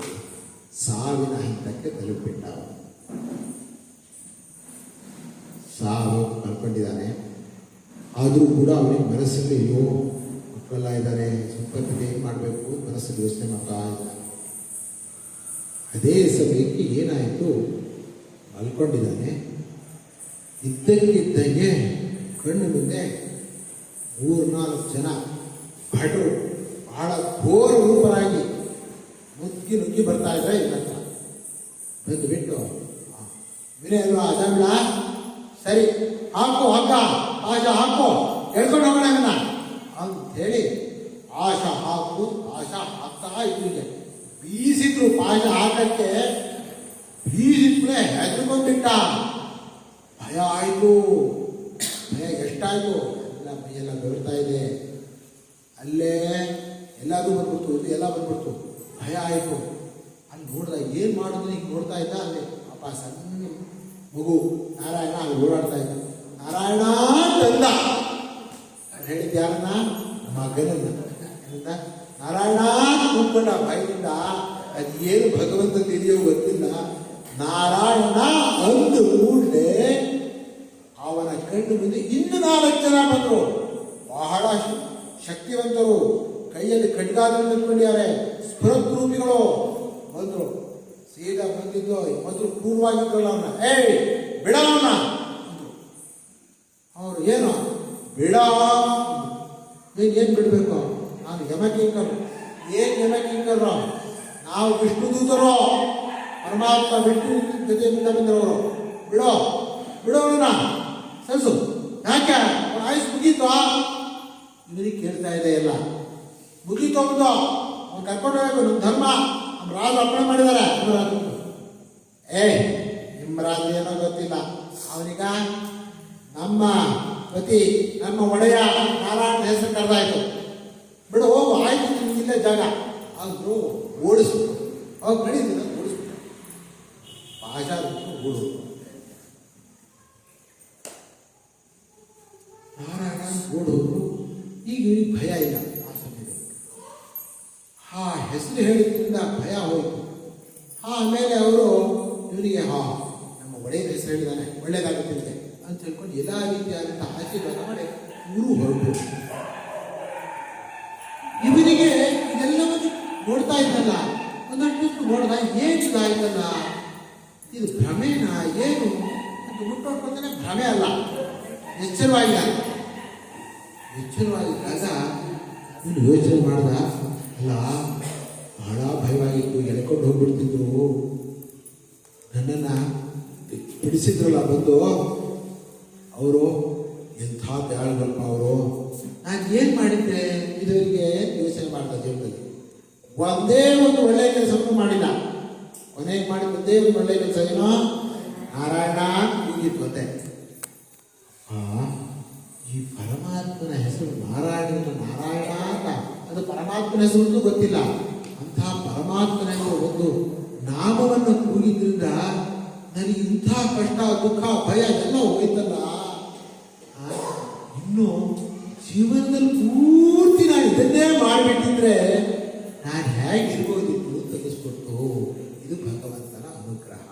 ಸಾವಿನ ಹಂತಕ್ಕೆ ತಲುಪಿಟ್ಟ. ಸಾವು ಕಳ್ಕೊಂಡಿದ್ದಾನೆ. ಆದರೂ ಕೂಡ ಅವನಿಗೆ ಮನಸ್ಸಲ್ಲಿ ಅಯ್ಯೋ ಮಕ್ಕಳೆಲ್ಲ ಇದ್ದಾರೆ, ಸಂಪತ್ತಿಗೆ ಏನು ಮಾಡಬೇಕು ಮನಸ್ಸಲ್ಲಿ ಯೋಚನೆ ಮಾಡ್ತಾ ಇದ್ದ. ಅದೇ ಸಮಯಕ್ಕೆ ಏನಾಯಿತು, ಮಲ್ಕೊಂಡಿದ್ದಾನೆ. ಇದ್ದಕ್ಕಿದ್ದಂಗೆ ಕಣ್ಣು ಮುಂದೆ 3-4 ಜನ ಭಟರು ಬಹಳ ಘೋರ ರೂಪರಾಗಿ ನುಗ್ಗಿ ಬರ್ತಾ ಇದ್ರೆ ಇಲ್ಲಕ್ಕ ಬಂದುಬಿಟ್ಟು, ವಿನಯ ಅಲ್ವಾ ಅಜಾಮಿಳ, ಸರಿ ಹಾಕು ಹಗ್ಗ ಪಾಶ ಹಾಕು, ಎಳ್ಕೊಂಡು ಹೋಗೋಣ ಅಂಥೇಳಿ ಪಾಶ ಹಾಕ್ತಾ ಇದ್ರಿಗೆ ಬೀಸಿದ್ರು. ಪಾಶ ಹಾಕಕ್ಕೆ ಬೀಸಿದ್ಮೇಲೆ ಹೆದರ್ಕೊಂಡ್ಬಿಟ್ಟ. ಭಯ ಆಯಿತು. ಭಯ ಎಷ್ಟಾಯಿತು, ಎಲ್ಲ ಮೈಯೆಲ್ಲ ಬೆಳ್ತಾ ಇದೆ. ಅಲ್ಲೇ ಎಲ್ಲದೂ ಬಂದ್ಬಿಡ್ತು, ಇದು ಎಲ್ಲ ಬಂದ್ಬಿಡ್ತು. ಭಯ ಆಯಿತು. ಅಲ್ಲಿ ನೋಡ್ದ, ಏನು ಮಾಡಿದ್ರು ಹಿಂಗೆ ನೋಡ್ತಾ ಇದ್ದ. ಅಲ್ಲಿ ಪಾಪ ಸಣ್ಣ ಮಗು ನಾರಾಯಣ ಅಲ್ಲಿ ಓಡಾಡ್ತಾ ಇದ್ದ. ನಾರಾಯಣ ತಂದ ಹೇಳಿದ್ದ ಯಾರನ್ನ? ಮಗನನ್ನ. ನಾರಾಯಣ ಕೂತ್ಕೊಂಡ ಬಾಯಿಯಿಂದ. ಅದು ಏನು ಭಗವಂತನ ಇದೆಯೋ ಗೊತ್ತಿಲ್ಲ. ನಾರಾಯಣ ಅಂದು ಕೂಡಲೇ ಅವನ ಕಣ್ಣು ಮುಂದೆ ಇನ್ನು 4 ಜನ ಬಂದರು. ಬಹಳ ಶಕ್ತಿವಂತರು, ಕೈಯಲ್ಲಿ ಖಡ್ಗಾದ್ರು ನಿಂತ್ಕೊಂಡಿದ್ದಾರೆ, ಸ್ಫುರದ್ರೂಪಿಗಳು ಬಂದರು. ಸೀದಾ ಬಂದಿದ್ದು ಮೊದಲು ಪೂರ್ವವಾಗಿದ್ರಲ್ಲ ಅವನ್ನ, ಏಯ್ ಬಿಡವನ್ನ ಅಂದರು. ಅವರು ಏನು ಬಿಡ, ನೀನೇನು ಬಿಡಬೇಕು? ನಾನು ಯಮಕಿಂಕರು. ಏನು ಯಮಕಿಂಕರು? ನಾವು ವಿಷ್ಣು ದೂತರು, ಪರಮಾತ್ಮ ವಿಷ್ಣು ಜೊತೆಯಿಂದ ಬಂದಿರೋರು. ಬಿಡೋಣ ಸಲ್ಸು. ಯಾಕೆ ಆಯುಸ್ ಮುಗೀತು? ಇವರಿಗೆ ಕೇಳ್ತಾ ಇದೆ ಎಲ್ಲ ಮುಗೀತು. ಅವ್ನು ಕರ್ಕೊಂಡು ಹೋಗ್ಬೇಕು, ನಮ್ಮ ಧರ್ಮ, ನಮ್ಮ ರಾಜ ಅರ್ಪಣೆ ಮಾಡಿದ್ದಾರೆ. ನಿಮ್ಮ ರಾಜ ಏನೋ ಗೊತ್ತಿಲ್ಲ. ಅವನಿಗ ನಮ್ಮ ಪತಿ, ನಮ್ಮ ಒಡೆಯ ನಾರಾಯಣ ಹೆಸರು ಕರೆದಾಯ್ತು. ಬಿಡು ಹೋಗು, ಆಯ್ತು ನಿಮಗಿಲ್ಲ ಜಾಗ ಅಂದ್ರು. ಓಡಿಸ್ಬಿಟ್ಟು ಅವಾಗ ನಡೀತಿಲ್ಲ, ಓಡಿಸ್ಬಿಟ್ಟು ಪಾಶ ಓಡು. ನಾರಾಯಣ ಓಡೋರು. ಈಗ ಇವನಿಗೆ ಭಯ ಇಲ್ಲ. ಆ ಸಮಯದಲ್ಲಿ ಹೆಸರು ಹೇಳಿದ್ರಿಂದ ಭಯ ಹೋಯಿತು. ಆಮೇಲೆ ಅವರು ಇವನಿಗೆ ನಮ್ಮ ಒಡೆಯನ ಹೆಸರು ಹೇಳಿದಾನೆ, ಒಳ್ಳೇದಾಗುತ್ತಿದೆ ಅಂತ ಹೇಳ್ಕೊಂಡು ಎಲ್ಲ ರೀತಿಯಾದಂಥ ಆಶೀರ್ವಾದ ಮಾಡಿ ಇವರು ಹೊರಟು. ಇವನಿಗೆ ಇದೆಲ್ಲವನ್ನು ನೋಡ್ತಾ ಇದ್ದಲ್ಲ, ಒಂದಷ್ಟು ನೋಡ್ದ, ಏನಿದಾಯ್ತಲ್ಲ, ಇದು ಭ್ರಮೆನ ಏನು ಅಂತ ಮುಟ್ಟೋಡ್ಕೊತಾನೆ. ಭ್ರಮೆ ಅಲ್ಲ, ಎಚ್ಚರವಾಗಿದ್ದಾಗ ಇವನು ಯೋಚನೆ ಮಾಡ್ದ. ಅಲ್ಲ, ಬಹಳ ಭಯವಾಗಿತ್ತು, ಎಳ್ಕೊಂಡು ಹೋಗ್ಬಿಡ್ತಿದ್ರು. ನನ್ನನ್ನು ಬಿಡಿಸಿದ್ರಲ್ಲ ಬಂದು ಅವರು, ಎಂಥ ಬ್ಯಾಳಗಲ್ಪ ಅವರು. ನಾನು ಏನು ಮಾಡಿದ್ದೆ ಇದರಿಗೆ ಯೋಚನೆ ಮಾಡ್ತಾ ಜೀವನದಲ್ಲಿ. ಒಂದೇ ಒಂದು ಒಳ್ಳೆಯ ಕೆಲಸವನ್ನು ಮಾಡಿಲ್ಲ. ಕೊನೆಗೆ ಮಾಡಿದ ಒಂದೇ ಒಂದು ಒಳ್ಳೆ ಕೆಲಸ ಏನೋ ನಾರಾಯಣ ಹೀಗಿತ್ತು ಅಂತೆ. ಈ ಪರಮಾತ್ಮನ ಹೆಸರು ನಾರಾಯಣನ ನಾರಾಯಣ ಅಂತ, ಅದು ಪರಮಾತ್ಮನ ಹೆಸರು ಅಂತೂ ಗೊತ್ತಿಲ್ಲ. ಅಂತಹ ಪರಮಾತ್ಮನ ಒಂದು ನಾಮವನ್ನು ಕೂಗಿದ್ರಿಂದ ನನಗೆ ಇಂಥ ಕಷ್ಟ ದುಃಖ ಭಯ ಎಲ್ಲ ಹೋಯ್ತಲ್ಲ. ಇನ್ನು ಜೀವನದಲ್ಲಿ ಪೂರ್ತಿ ನಾನು ಇದನ್ನೇ ಮಾಡಿಬಿಟ್ಟಿದ್ರೆ ನಾನು ಹೇಗಿರ್ಬೋದಿತ್ತು ತೆಗೆಸ್ಕೊಟ್ಟು. ಇದು ಭಗವಂತನ ಅನುಗ್ರಹ.